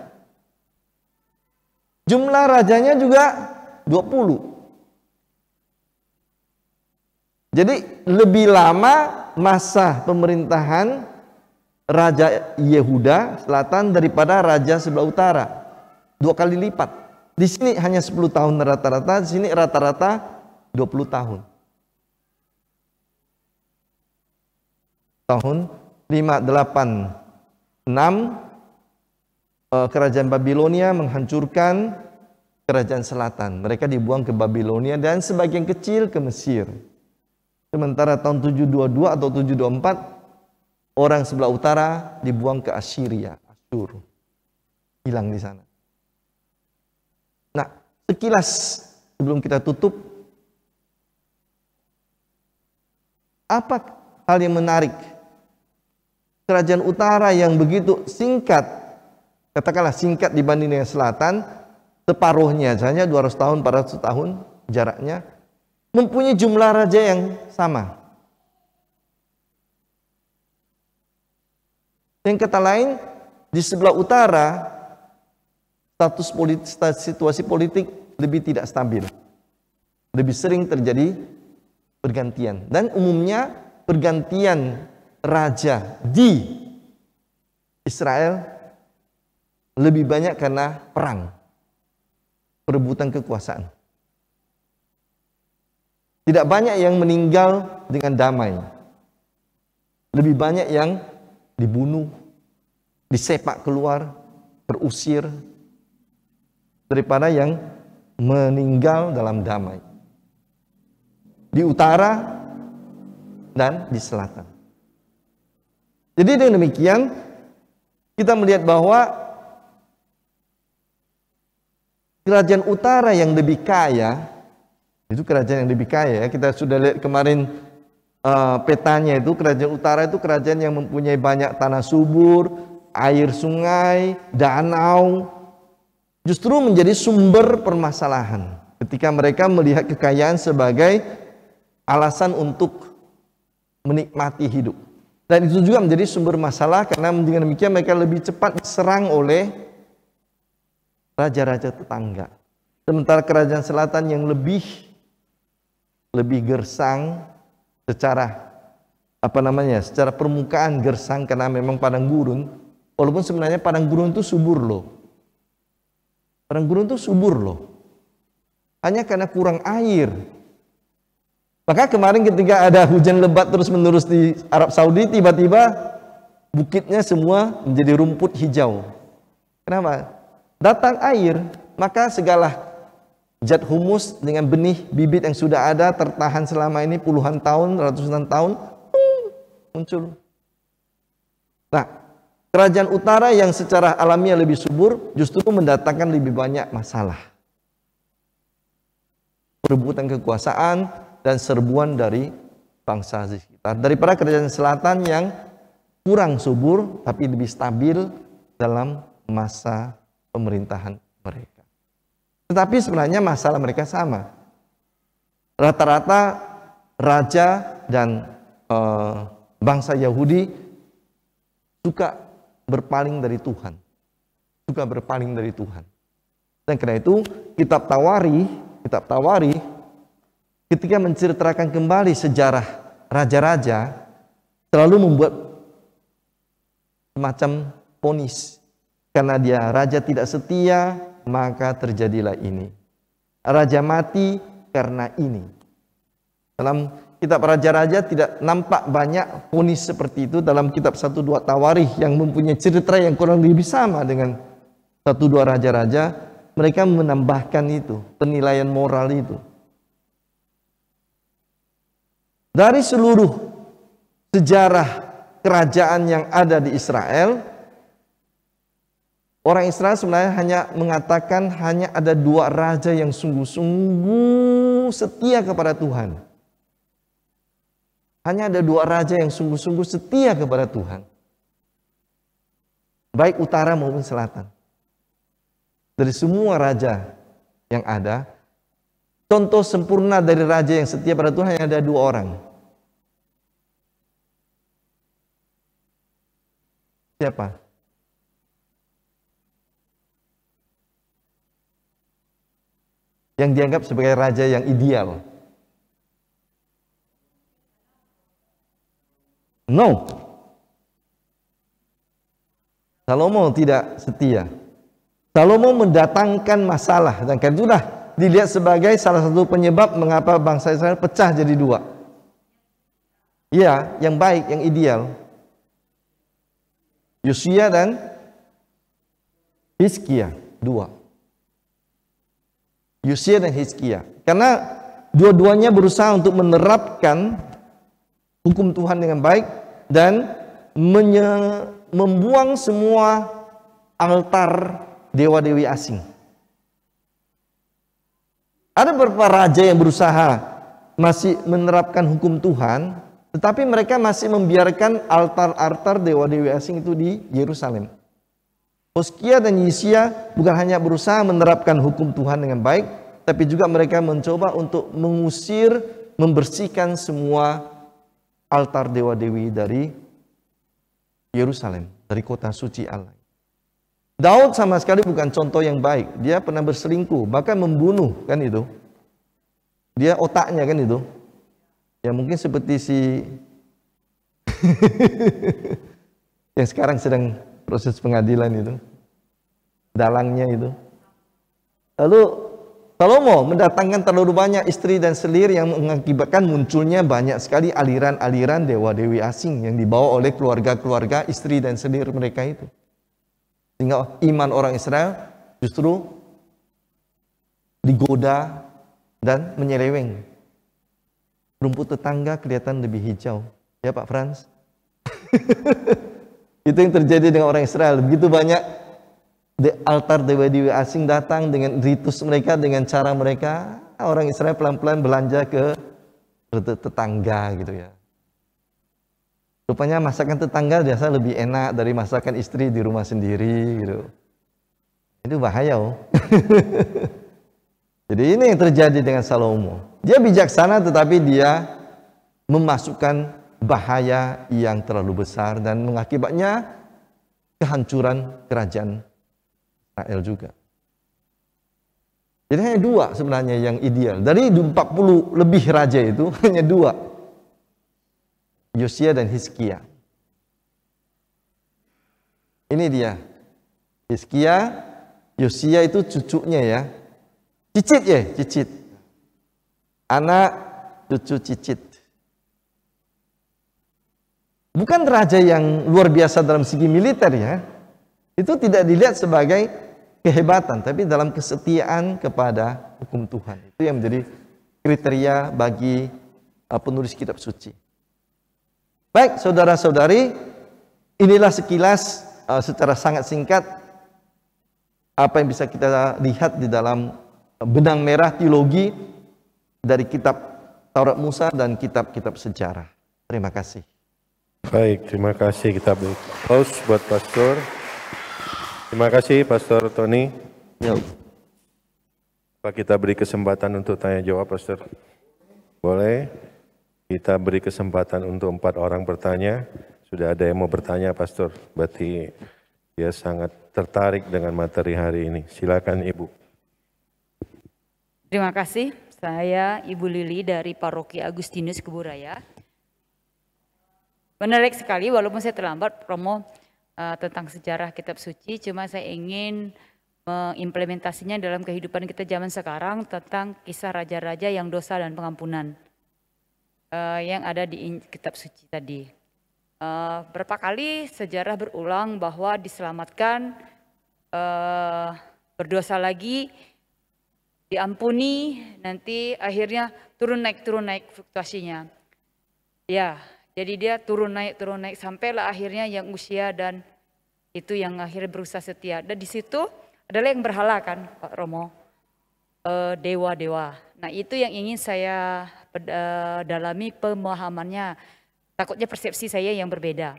Jumlah rajanya juga 20. Jadi lebih lama masa pemerintahan Raja Yehuda Selatan daripada Raja sebelah utara. 2 kali lipat. Di sini hanya 10 tahun rata-rata, di sini rata-rata 20 tahun. Tahun 586 kerajaan Babilonia menghancurkan kerajaan selatan. Mereka dibuang ke Babilonia dan sebagian kecil ke Mesir. Sementara tahun 722 atau 724 orang sebelah utara dibuang ke Assyria, Asyur. Hilang di sana. Nah, sekilas sebelum kita tutup, apa hal yang menarik? Kerajaan utara yang begitu singkat, katakanlah singkat dibanding dengan selatan, separuhnya saja 200 tahun, 400 tahun jaraknya, mempunyai jumlah raja yang sama. Yang kata lain, di sebelah utara situasi politik lebih tidak stabil, lebih sering terjadi pergantian, dan umumnya pergantian raja di Israel lebih banyak karena perang, perebutan kekuasaan. Tidak banyak yang meninggal dengan damai. Lebih banyak yang dibunuh, disepak keluar, terusir, daripada yang meninggal dalam damai. Di utara dan di selatan. Jadi dengan demikian, kita melihat bahwa kerajaan utara yang lebih kaya, itu kerajaan yang lebih kaya. Kita sudah lihat kemarin petanya itu, kerajaan utara itu kerajaan yang mempunyai banyak tanah subur, air sungai, danau. Justru menjadi sumber permasalahan ketika mereka melihat kekayaan sebagai alasan untuk menikmati hidup. Dan itu juga menjadi sumber masalah karena dengan demikian mereka lebih cepat diserang oleh raja-raja tetangga. Sementara kerajaan selatan yang lebih gersang secara secara permukaan gersang karena memang padang gurun, walaupun sebenarnya padang gurun itu subur loh. Padang gurun itu subur loh. Hanya karena kurang air. Maka kemarin ketika ada hujan lebat terus-menerus di Arab Saudi, tiba-tiba bukitnya semua menjadi rumput hijau. Kenapa? Datang air, maka segala zat humus dengan benih bibit yang sudah ada tertahan selama ini puluhan tahun, ratusan tahun, muncul. Nah, kerajaan utara yang secara alamiah lebih subur justru mendatangkan lebih banyak masalah. Perebutan kekuasaan dan serbuan dari bangsa sekitar. Daripada kerajaan selatan yang kurang subur tapi lebih stabil dalam masa pemerintahan mereka. Tetapi sebenarnya masalah mereka sama. Rata-rata raja dan bangsa Yahudi suka berpaling dari Tuhan. Suka berpaling dari Tuhan. Dan karena itu kitab Tawari ketika menceritakan kembali sejarah raja-raja selalu membuat semacam vonis. Karena dia raja tidak setia, maka terjadilah ini. Raja mati karena ini. Dalam kitab raja-raja tidak nampak banyak vonis seperti itu. Dalam kitab 1-2 Tawarikh yang mempunyai cerita yang kurang lebih sama dengan 1-2 raja-raja, mereka menambahkan itu, penilaian moral itu. Dari seluruh sejarah kerajaan yang ada di Israel, orang Israel sebenarnya hanya mengatakan hanya ada 2 raja yang sungguh-sungguh setia kepada Tuhan. Hanya ada 2 raja yang sungguh-sungguh setia kepada Tuhan. Baik utara maupun selatan. Dari semua raja yang ada, contoh sempurna dari raja yang setia pada Tuhan hanya ada 2 orang. Siapa? Yang dianggap sebagai raja yang ideal. No. Salomo tidak setia. Salomo mendatangkan masalah dan kan itulah dilihat sebagai salah satu penyebab mengapa bangsa Israel pecah jadi 2. Iya, yang baik, yang ideal. Yosia dan Hizkia, 2. Yosia dan Hizkia. Karena dua-duanya berusaha untuk menerapkan hukum Tuhan dengan baik dan membuang semua altar dewa-dewi asing. Ada beberapa raja yang berusaha masih menerapkan hukum Tuhan, tetapi mereka masih membiarkan altar-altar dewa-dewi asing itu di Yerusalem. Hizkia dan Yosia bukan hanya berusaha menerapkan hukum Tuhan dengan baik, tapi juga mereka mencoba untuk mengusir, membersihkan semua altar dewa-dewi dari Yerusalem, dari kota suci Allah. Daud sama sekali bukan contoh yang baik. Dia pernah berselingkuh, bahkan membunuh, kan itu. Dia otaknya kan itu. Ya mungkin seperti si yang sekarang sedang proses pengadilan itu, dalangnya itu. Lalu Salomo mendatangkan terlalu banyak istri dan selir yang mengakibatkan munculnya banyak sekali aliran-aliran dewa-dewi asing yang dibawa oleh keluarga-keluarga istri dan selir mereka itu. Sehingga iman orang Israel justru digoda dan menyeleweng. Rumput tetangga kelihatan lebih hijau. Ya Pak Frans? Itu yang terjadi dengan orang Israel. Begitu banyak altar dewa-dewi asing datang dengan ritus mereka, dengan cara mereka. Orang Israel pelan-pelan belanja ke tetangga gitu ya. Rupanya masakan tetangga biasa lebih enak dari masakan istri di rumah sendiri gitu. Itu bahaya. Jadi ini yang terjadi dengan Salomo. Dia bijaksana tetapi dia memasukkan bahaya yang terlalu besar dan mengakibatnya kehancuran kerajaan Israel juga. Jadi hanya 2 sebenarnya yang ideal. Dari 40 lebih raja itu hanya 2. Yosia dan Hizkia. Ini dia. Hizkia, Yosia itu cucunya ya. Cicit. Anak cucu cicit. Bukan raja yang luar biasa dalam segi militer ya. Itu tidak dilihat sebagai kehebatan, tapi dalam kesetiaan kepada hukum Tuhan. Itu yang menjadi kriteria bagi penulis kitab suci. Baik, saudara-saudari, inilah sekilas secara sangat singkat apa yang bisa kita lihat di dalam benang merah teologi dari kitab Taurat Musa dan kitab-kitab sejarah. Terima kasih. Baik, terima kasih. Kita beri aplaus buat Pastor. Terima kasih Pastor Tony. Ya. Apa kita beri kesempatan untuk tanya jawab, Pastor? Boleh? Kita beri kesempatan untuk 4 orang bertanya. Sudah ada yang mau bertanya, Pastor. Berarti dia sangat tertarik dengan materi hari ini. Silakan Ibu. Terima kasih. Saya Ibu Lili dari Paroki Agustinus Keburaya. Menarik sekali walaupun saya terlambat promo tentang sejarah kitab suci, cuma saya ingin mengimplementasinya dalam kehidupan kita zaman sekarang tentang kisah raja-raja yang dosa dan pengampunan yang ada di kitab suci tadi. Berapa kali sejarah berulang bahwa diselamatkan, berdosa lagi, diampuni, nanti akhirnya turun naik fluktuasinya. Ya, jadi dia turun naik sampailah akhirnya yang usia dan itu yang akhirnya berusaha setia. Dan di situ adalah yang berhala kan Pak Romo, dewa-dewa. Nah itu yang ingin saya dalami pemahamannya. Takutnya persepsi saya yang berbeda.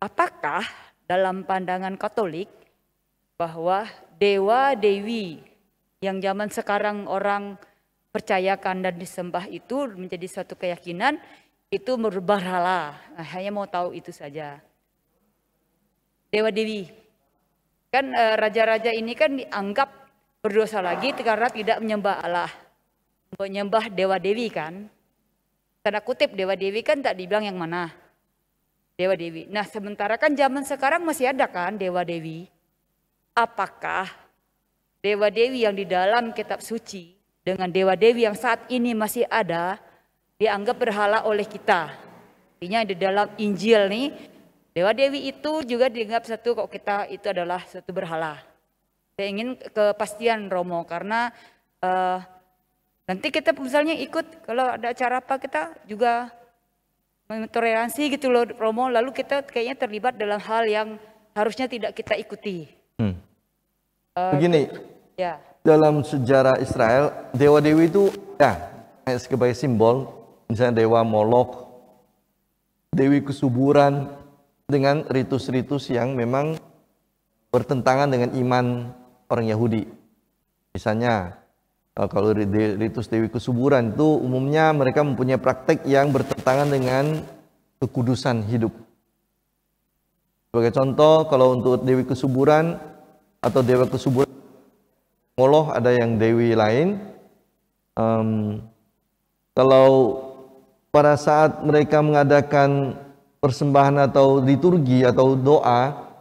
Apakah dalam pandangan Katolik bahwa dewa-dewi yang zaman sekarang orang percayakan dan disembah itu menjadi satu keyakinan itu berhala? Nah, hanya mau tahu itu saja. Dewa Dewi, kan raja-raja ini kan dianggap berdosa lagi karena tidak menyembah Allah, menyembah Dewa Dewi kan. Tanda kutip Dewa Dewi kan tak dibilang yang mana. Dewa Dewi. Nah sementara kan zaman sekarang masih ada kan Dewa Dewi. Apakah Dewa Dewi yang di dalam kitab suci dengan Dewa Dewi yang saat ini masih ada dianggap berhala oleh kita? Artinya di dalam Injil nih Dewa Dewi itu juga dianggap satu kok kita itu adalah satu berhala. Saya ingin kepastian Romo karena nanti kita misalnya ikut kalau ada acara apa kita juga mentoleransi gitu loh Romo, lalu kita kayaknya terlibat dalam hal yang harusnya tidak kita ikuti. Begini, Ya. dalam sejarah Israel, dewa-dewi itu ya sebagai simbol, misalnya dewa Molok, dewi kesuburan, dengan ritus-ritus yang memang bertentangan dengan iman orang Yahudi. Misalnya, kalau ritus dewi kesuburan itu umumnya mereka mempunyai praktek yang bertentangan dengan kekudusan hidup. Sebagai contoh, kalau untuk dewi kesuburan atau dewa kesuburan Moloch, ada yang dewi lain. Kalau pada saat mereka mengadakan persembahan atau liturgi atau doa,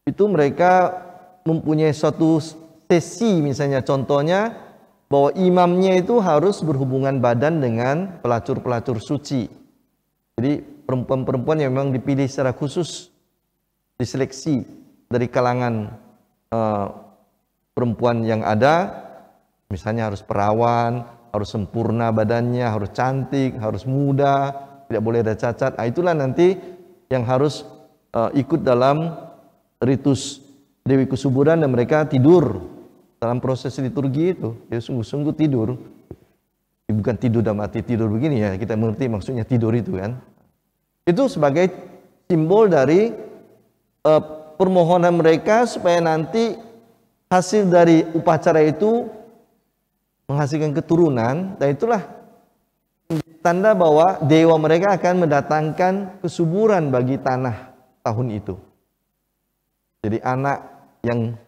itu mereka mempunyai suatu sesi, misalnya contohnya bahwa imamnya itu harus berhubungan badan dengan pelacur-pelacur suci. Jadi perempuan-perempuan yang memang dipilih secara khusus, diseleksi dari kalangan perempuan yang ada, misalnya harus perawan, harus sempurna badannya, harus cantik, harus muda, tidak boleh ada cacat. Nah, itulah nanti yang harus ikut dalam ritus dewi kesuburan dan mereka tidur dalam proses liturgi itu. Dia sungguh-sungguh tidur. Bukan tidur dalam arti tidur begini ya, kita mengerti maksudnya tidur itu kan. Itu sebagai simbol dari permohonan mereka supaya nanti hasil dari upacara itu menghasilkan keturunan, dan itulah tanda bahwa dewa mereka akan mendatangkan kesuburan bagi tanah tahun itu. Jadi anak yang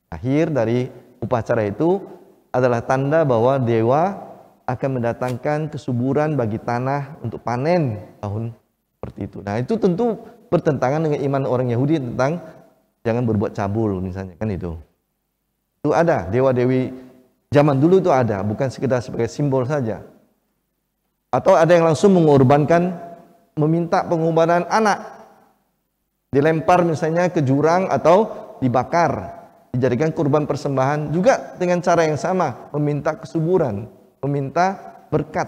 lahir dari upacara itu adalah tanda bahwa dewa akan mendatangkan kesuburan bagi tanah untuk panen tahun seperti itu. Nah itu tentu bertentangan dengan iman orang Yahudi tentang jangan berbuat cabul misalnya kan itu. Itu ada dewa-dewi zaman dulu itu ada, bukan sekedar sebagai simbol saja. Atau ada yang langsung mengorbankan, meminta pengorbanan anak, dilempar misalnya ke jurang atau dibakar, dijadikan kurban persembahan juga dengan cara yang sama, meminta kesuburan, meminta berkat.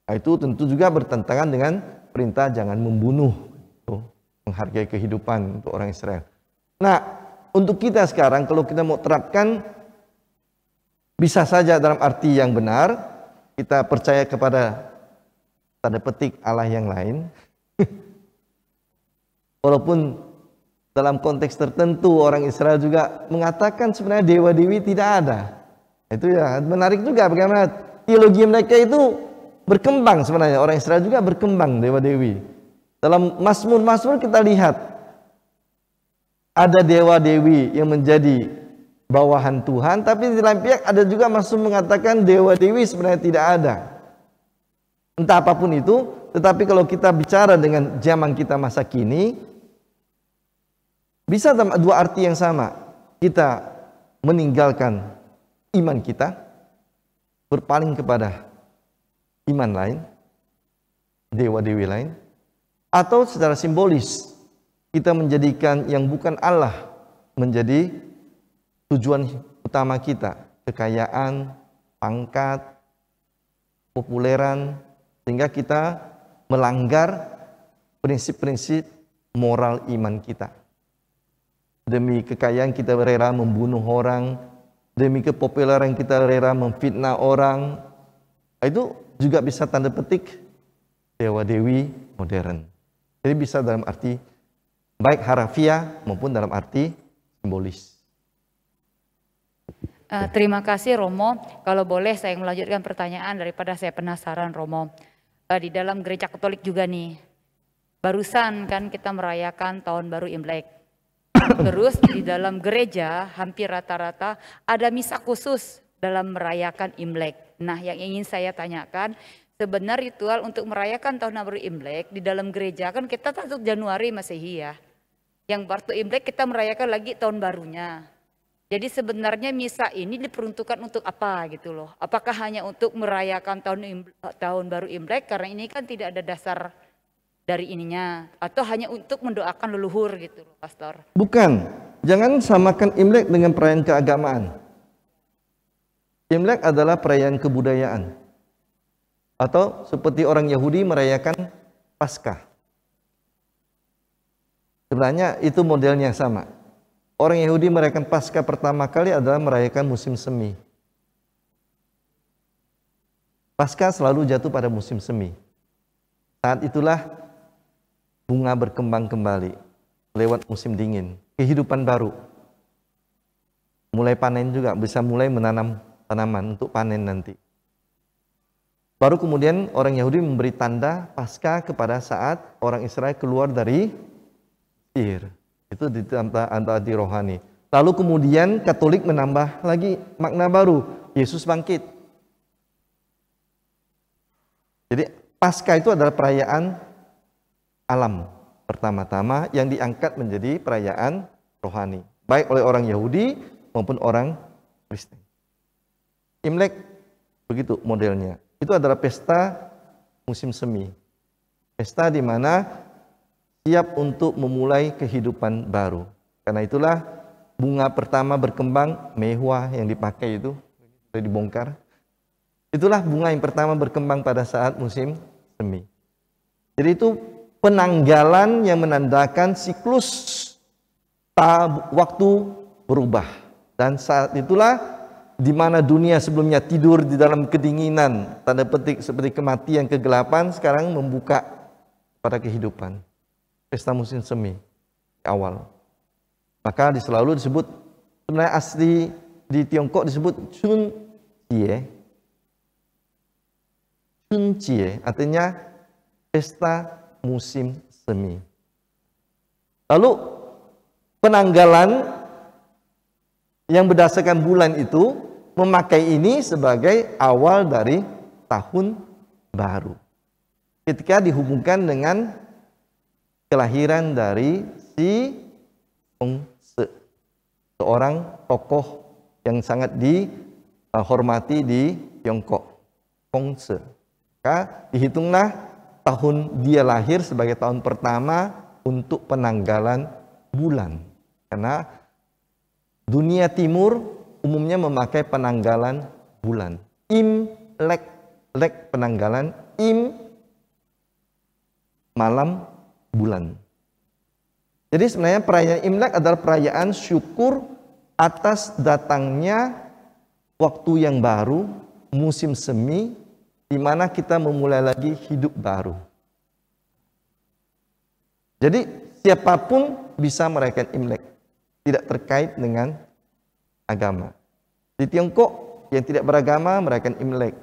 Nah, itu tentu juga bertentangan dengan perintah jangan membunuh, menghargai kehidupan untuk orang Israel. Nah, untuk kita sekarang kalau kita mau terapkan bisa saja dalam arti yang benar, kita percaya kepada tanda petik Allah yang lain, walaupun dalam konteks tertentu orang Israel juga mengatakan sebenarnya dewa-dewi tidak ada. Itu ya menarik juga bagaimana teologi mereka itu berkembang sebenarnya. Orang Israel juga berkembang dewa-dewi. Dalam Mazmur-Mazmur kita lihat ada dewa-dewi yang menjadi bawahan Tuhan, tapi di lain pihak ada juga Mazmur mengatakan dewa-dewi sebenarnya tidak ada. Entah apapun itu, tetapi kalau kita bicara dengan zaman kita masa kini, bisa dalam dua arti yang sama. Kita meninggalkan iman kita, berpaling kepada iman lain, dewa-dewi lain, atau secara simbolis kita menjadikan yang bukan Allah menjadi tujuan utama kita, kekayaan, pangkat, populeran, sehingga kita melanggar prinsip-prinsip moral iman kita. Demi kekayaan kita rela membunuh orang, demi kepopuleran kita rela memfitnah orang. Itu juga bisa tanda petik dewa-dewi modern. Jadi bisa dalam arti baik harafiah maupun dalam arti simbolis. Terima kasih Romo. Kalau boleh saya melanjutkan pertanyaan daripada saya penasaran Romo. Di dalam gereja Katolik juga nih, barusan kan kita merayakan tahun baru Imlek. Terus di dalam gereja hampir rata-rata ada misa khusus dalam merayakan Imlek. Nah, yang ingin saya tanyakan, sebenarnya ritual untuk merayakan tahun baru Imlek di dalam gereja kan kita 1 Januari Masehi ya. Yang waktu Imlek kita merayakan lagi tahun barunya. Jadi sebenarnya misa ini diperuntukkan untuk apa gitu loh? Apakah hanya untuk merayakan tahun baru Imlek karena ini kan tidak ada dasar dari ininya, atau hanya untuk mendoakan leluhur gitu loh, Pastor? Bukan, jangan samakan Imlek dengan perayaan keagamaan. Imlek adalah perayaan kebudayaan. Atau seperti orang Yahudi merayakan Paskah. Sebenarnya itu modelnya sama. Orang Yahudi merayakan Paskah pertama kali adalah merayakan musim semi. Paskah selalu jatuh pada musim semi. Saat itulah bunga berkembang kembali lewat musim dingin, kehidupan baru. Mulai panen juga, bisa mulai menanam tanaman untuk panen nanti. Baru kemudian orang Yahudi memberi tanda Paskah kepada saat orang Israel keluar dari Mesir. Itu di anti rohani. Lalu kemudian Katolik menambah lagi makna baru, Yesus bangkit. Jadi Paskah itu adalah perayaan alam pertama-tama yang diangkat menjadi perayaan rohani, baik oleh orang Yahudi maupun orang Kristen. Imlek begitu modelnya. Itu adalah pesta musim semi. Pesta di mana siap untuk memulai kehidupan baru. Karena itulah bunga pertama berkembang, mehua yang dipakai itu sudah dibongkar. Itulah bunga yang pertama berkembang pada saat musim semi. Jadi itu penanggalan yang menandakan siklus waktu berubah. Dan saat itulah di mana dunia sebelumnya tidur di dalam kedinginan, tanda petik seperti kematian, kegelapan, sekarang membuka pada kehidupan. Pesta musim semi di awal. Maka selalu disebut, sebenarnya asli di Tiongkok disebut Chun Jie. Chun Jie artinya pesta musim semi. Lalu penanggalan yang berdasarkan bulan itu memakai ini sebagai awal dari tahun baru. Ketika dihubungkan dengan kelahiran dari si Feng Se, seorang tokoh yang sangat dihormati di Tiongkok, Feng Se. Maka dihitunglah tahun dia lahir sebagai tahun pertama untuk penanggalan bulan. Karena dunia timur umumnya memakai penanggalan bulan. Imlek, lek penanggalan, malam bulan. Jadi sebenarnya perayaan Imlek adalah perayaan syukur atas datangnya waktu yang baru, musim semi, di mana kita memulai lagi hidup baru. Jadi siapapun bisa merayakan Imlek, tidak terkait dengan agama. Di Tiongkok yang tidak beragama merayakan Imlek,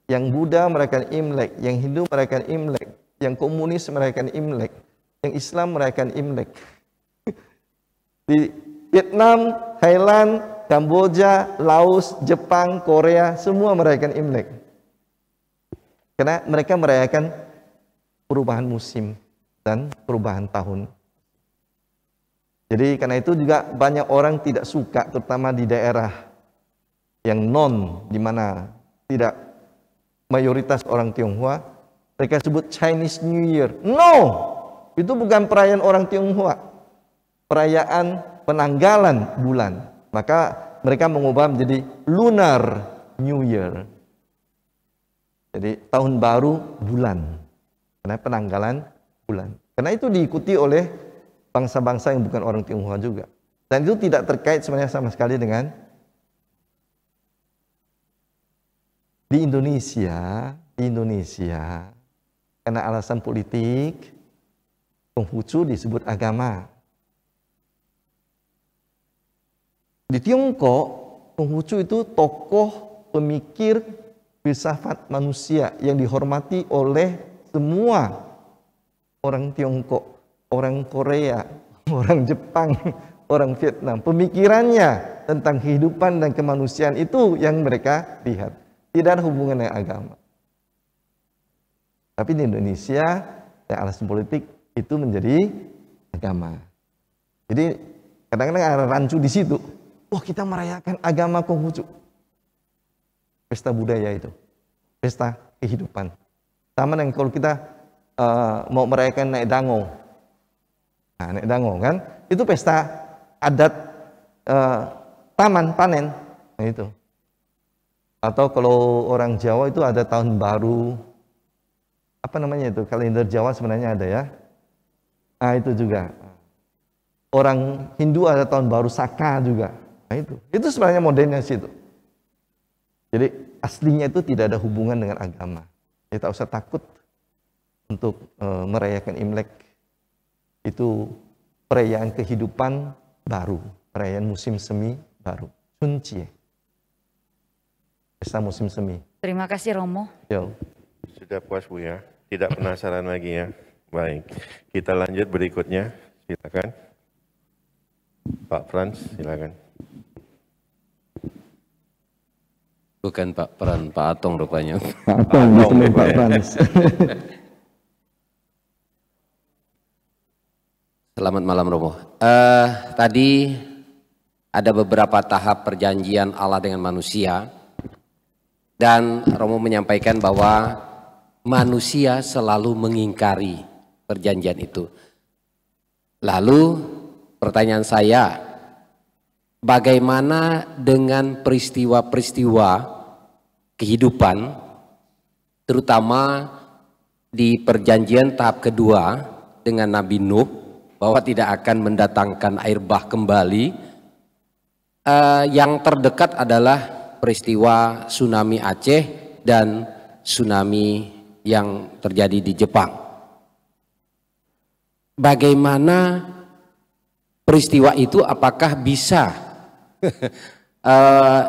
yang Buddha merayakan Imlek, yang Hindu merayakan Imlek, yang komunis merayakan Imlek, yang Islam merayakan Imlek. Di Vietnam, Thailand, Kamboja, Laos, Jepang, Korea, semua merayakan Imlek. Karena mereka merayakan perubahan musim dan perubahan tahun. Jadi karena itu juga banyak orang tidak suka, terutama di daerah yang di mana tidak mayoritas orang Tionghoa, mereka sebut Chinese New Year. No, itu bukan perayaan orang Tionghoa, perayaan penanggalan bulan. Maka mereka mengubah menjadi Lunar New Year. Jadi tahun baru bulan, karena penanggalan bulan. Karena itu diikuti oleh bangsa-bangsa yang bukan orang Tionghoa juga. Dan itu tidak terkait sebenarnya sama sekali dengan di Indonesia, karena alasan politik, Konghucu disebut agama. Di Tiongkok, Konghucu itu tokoh pemikir filsafat manusia yang dihormati oleh semua orang Tiongkok, orang Korea, orang Jepang, orang Vietnam. Pemikirannya tentang kehidupan dan kemanusiaan itu yang mereka lihat. Tidak ada hubungan dengan agama. Tapi di Indonesia, yang alasan politik itu menjadi agama. Jadi kadang-kadang ada rancu di situ. Wah, kita merayakan agama Konghucu. Pesta budaya itu, pesta kehidupan. Sama dengan kalau kita mau merayakan naik dango. Nah, naik dango kan, itu pesta adat taman panen. Nah, itu. Atau kalau orang Jawa itu ada tahun baru. Apa namanya itu? Kalender Jawa sebenarnya ada ya. Nah, itu juga. Orang Hindu ada tahun baru Saka juga. Nah, itu sebenarnya modelnya situ. Jadi aslinya itu tidak ada hubungan dengan agama. Kita tak usah takut untuk merayakan Imlek. Itu perayaan kehidupan baru, perayaan musim semi baru. Chuncie. Pesta musim semi. Terima kasih Romo. Yo. Sudah puas Bu ya? Tidak penasaran lagi ya? Baik, kita lanjut berikutnya. Silakan. Pak Frans, silakan. Bukan Pak Pran, Pak Atong rupanya. Pak Atong, betul Pak Frans. Selamat malam Romo. Tadi ada beberapa tahap perjanjian Allah dengan manusia. Dan Romo menyampaikan bahwa manusia selalu mengingkari perjanjian itu. Lalu pertanyaan saya, bagaimana dengan peristiwa-peristiwa kehidupan, terutama di perjanjian tahap kedua dengan Nabi Nuh, bahwa tidak akan mendatangkan air bah kembali. Yang terdekat adalah peristiwa tsunami Aceh dan tsunami yang terjadi di Jepang. Bagaimana peristiwa itu, apakah bisa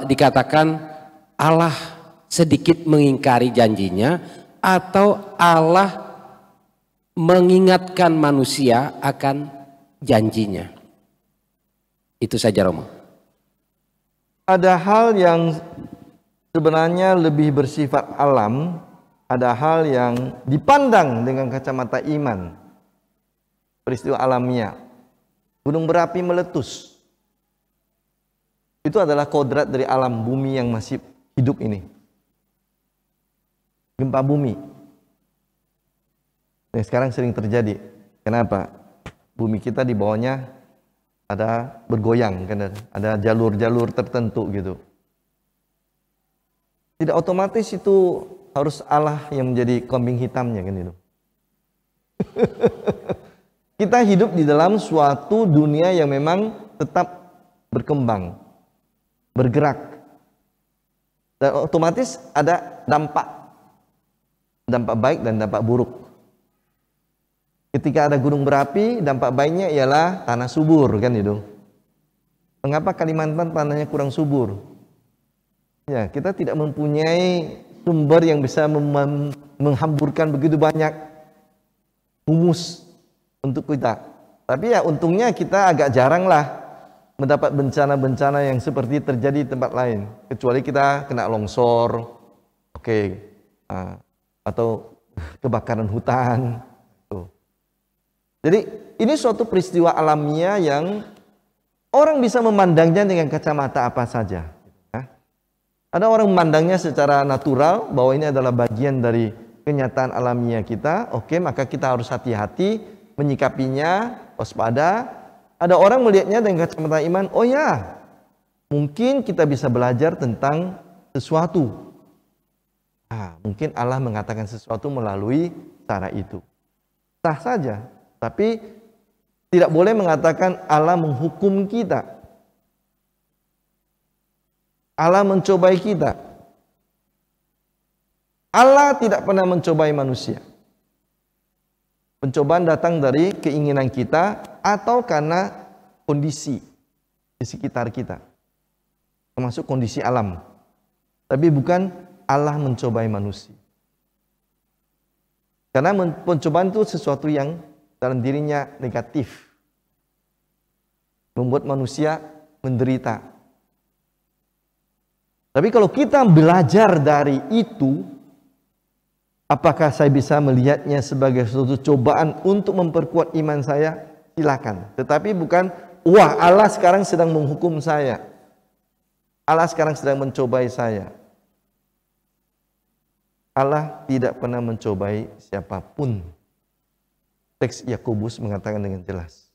dikatakan Allah sedikit mengingkari janjinya, atau Allah mengingatkan manusia akan janjinya? Itu saja Romo. Ada hal yang sebenarnya lebih bersifat alam, ada hal yang dipandang dengan kacamata iman. Peristiwa alamiah. Gunung berapi meletus. Itu adalah kodrat dari alam bumi yang masih hidup ini. Gempa bumi. Yang sekarang sering terjadi. Kenapa? Bumi kita di bawahnya ada bergoyang, kan? Ada jalur-jalur tertentu gitu. Tidak otomatis itu harus Allah yang menjadi kambing hitamnya, kan itu. Kita hidup di dalam suatu dunia yang memang tetap berkembang, bergerak, dan otomatis ada dampak. dampak baik dan dampak buruk. Ketika ada gunung berapi, dampak baiknya ialah tanah subur, kan itu. Mengapa Kalimantan tanahnya kurang subur? Ya, kita tidak mempunyai sumber yang bisa menghamburkan begitu banyak humus untuk kita. Tapi ya untungnya kita agak jarang lah mendapat bencana-bencana yang seperti terjadi di tempat lain. Kecuali kita kena longsor, atau kebakaran hutan. Jadi ini suatu peristiwa alamiah yang orang bisa memandangnya dengan kacamata apa saja. Ada orang memandangnya secara natural bahwa ini adalah bagian dari kenyataan alamiah kita. Maka kita harus hati-hati menyikapinya, waspada. Ada orang melihatnya dengan kacamata iman. Oh ya, mungkin kita bisa belajar tentang sesuatu. Mungkin Allah mengatakan sesuatu melalui cara itu. Sah saja, tapi tidak boleh mengatakan Allah menghukum kita. Allah mencobai kita. Allah tidak pernah mencobai manusia. Pencobaan datang dari keinginan kita atau karena kondisi di sekitar kita, termasuk kondisi alam. Tapi bukan Allah mencobai manusia. Karena pencobaan itu sesuatu yang dalam dirinya negatif, membuat manusia menderita. Tapi kalau kita belajar dari itu, apakah saya bisa melihatnya sebagai suatu cobaan untuk memperkuat iman saya? Silakan. Tetapi bukan, wah Allah sekarang sedang menghukum saya. Allah sekarang sedang mencobai saya. Allah tidak pernah mencobai siapapun. Teks Yakobus mengatakan dengan jelas.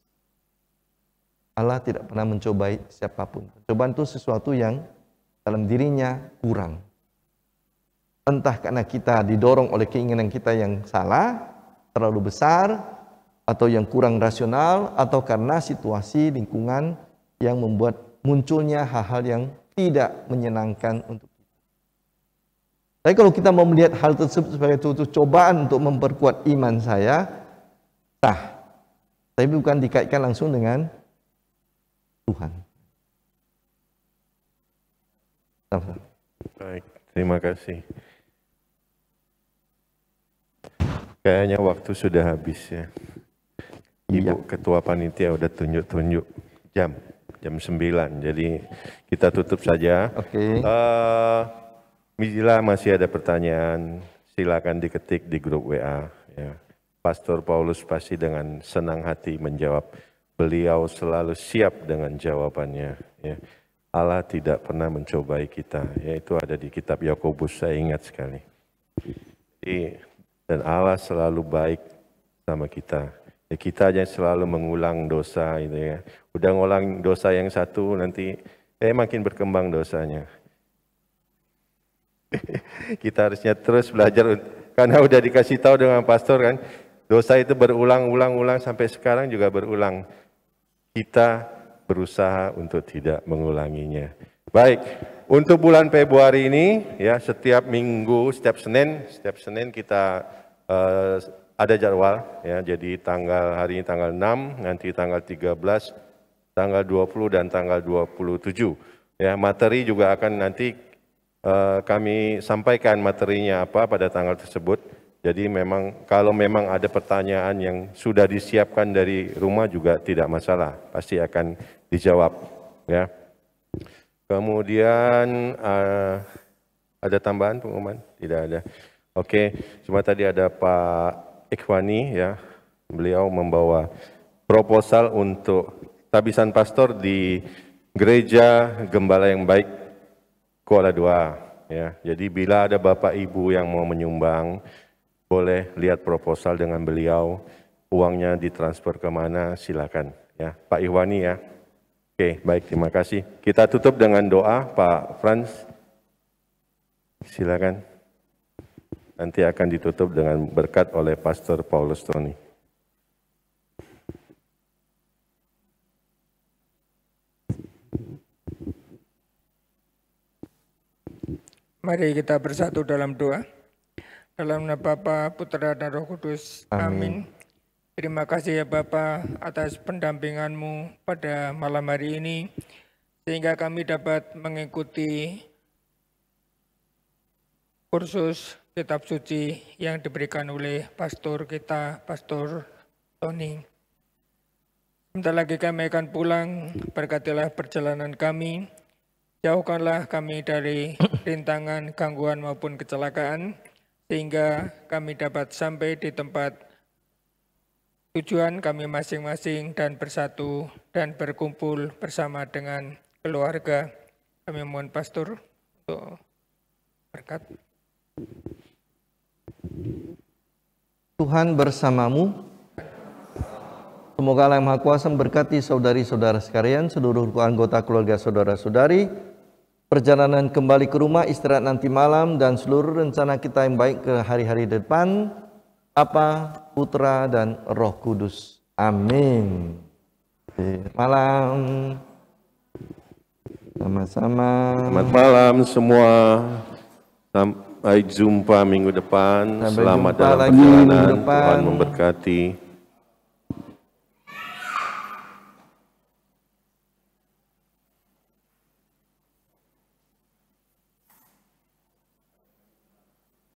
Allah tidak pernah mencobai siapapun. Cobaan itu sesuatu yang dalam dirinya kurang. Entah karena kita didorong oleh keinginan kita yang salah, terlalu besar, atau yang kurang rasional, atau karena situasi lingkungan yang membuat munculnya hal-hal yang tidak menyenangkan untuk kita. Tapi kalau kita mau melihat hal tersebut sebagai suatu cobaan untuk memperkuat iman saya, sah. Tapi bukan dikaitkan langsung dengan Tuhan. Baik, terima kasih. Kayaknya waktu sudah habis ya. Ibu Ketua Panitia udah tunjuk-tunjuk jam 9. Jadi kita tutup saja. Bila masih ada pertanyaan, silakan diketik di grup WA. Ya. Pastor Paulus pasti dengan senang hati menjawab. Beliau selalu siap dengan jawabannya. Ya. Allah tidak pernah mencobai kita, yaitu ada di kitab Yakobus, saya ingat sekali. Dan Allah selalu baik sama kita. Ya, kita aja selalu mengulang dosa, gitu ya. Udah ngulang dosa yang satu, nanti makin berkembang dosanya. Kita harusnya terus belajar, karena udah dikasih tahu dengan pastor kan, dosa itu berulang-ulang sampai sekarang juga berulang. Kita berusaha untuk tidak mengulanginya. Baik, untuk bulan Februari ini ya setiap minggu, setiap Senin kita ada jadwal ya. Jadi hari ini tanggal 6, nanti tanggal 13, tanggal 20 dan tanggal 27. Ya, materi juga akan nanti kami sampaikan materinya apa pada tanggal tersebut. Jadi kalau memang ada pertanyaan yang sudah disiapkan dari rumah juga tidak masalah, pasti akan dijawab. Ya. Kemudian ada tambahan pengumuman? Tidak ada. Oke, cuma tadi ada Pak Ikhwani ya, beliau membawa proposal untuk tabisan pastor di Gereja Gembala yang Baik Kuala Dua. Ya, jadi bila ada Bapak Ibu yang mau menyumbang, boleh lihat proposal dengan beliau, uangnya ditransfer kemana, silakan. Ya, Pak Ikhwani ya. Oke, baik, terima kasih. Kita tutup dengan doa, Pak Frans. Silakan. Nanti akan ditutup dengan berkat oleh Pastor Paulus Tony. Mari kita bersatu dalam doa. Dalam nama Bapa, Putra, dan Roh Kudus. Amin. Terima kasih ya Bapa atas pendampingan-Mu pada malam hari ini, sehingga kami dapat mengikuti kursus kitab suci yang diberikan oleh pastor kita, Pastor Tony. Sebentar lagi kami akan pulang, berkatilah perjalanan kami, jauhkanlah kami dari rintangan, gangguan maupun kecelakaan, sehingga kami dapat sampai di tempat tujuan kami masing-masing dan bersatu dan berkumpul bersama dengan keluarga. Kami mohon pastor untuk berkat. Tuhan bersamamu. Semoga Allah yang Maha Kuasa memberkati saudari-saudara sekalian, seluruh anggota keluarga saudara-saudari, perjalanan kembali ke rumah, istirahat nanti malam, dan seluruh rencana kita yang baik ke hari-hari depan. Bapa, Putra, dan Roh Kudus. Amin. Malam. Sama-sama. Selamat malam semua. Sampai jumpa minggu depan. Sampai Selamat jumpa dalam lagi minggu perjalanan. depan. Tuhan memberkati.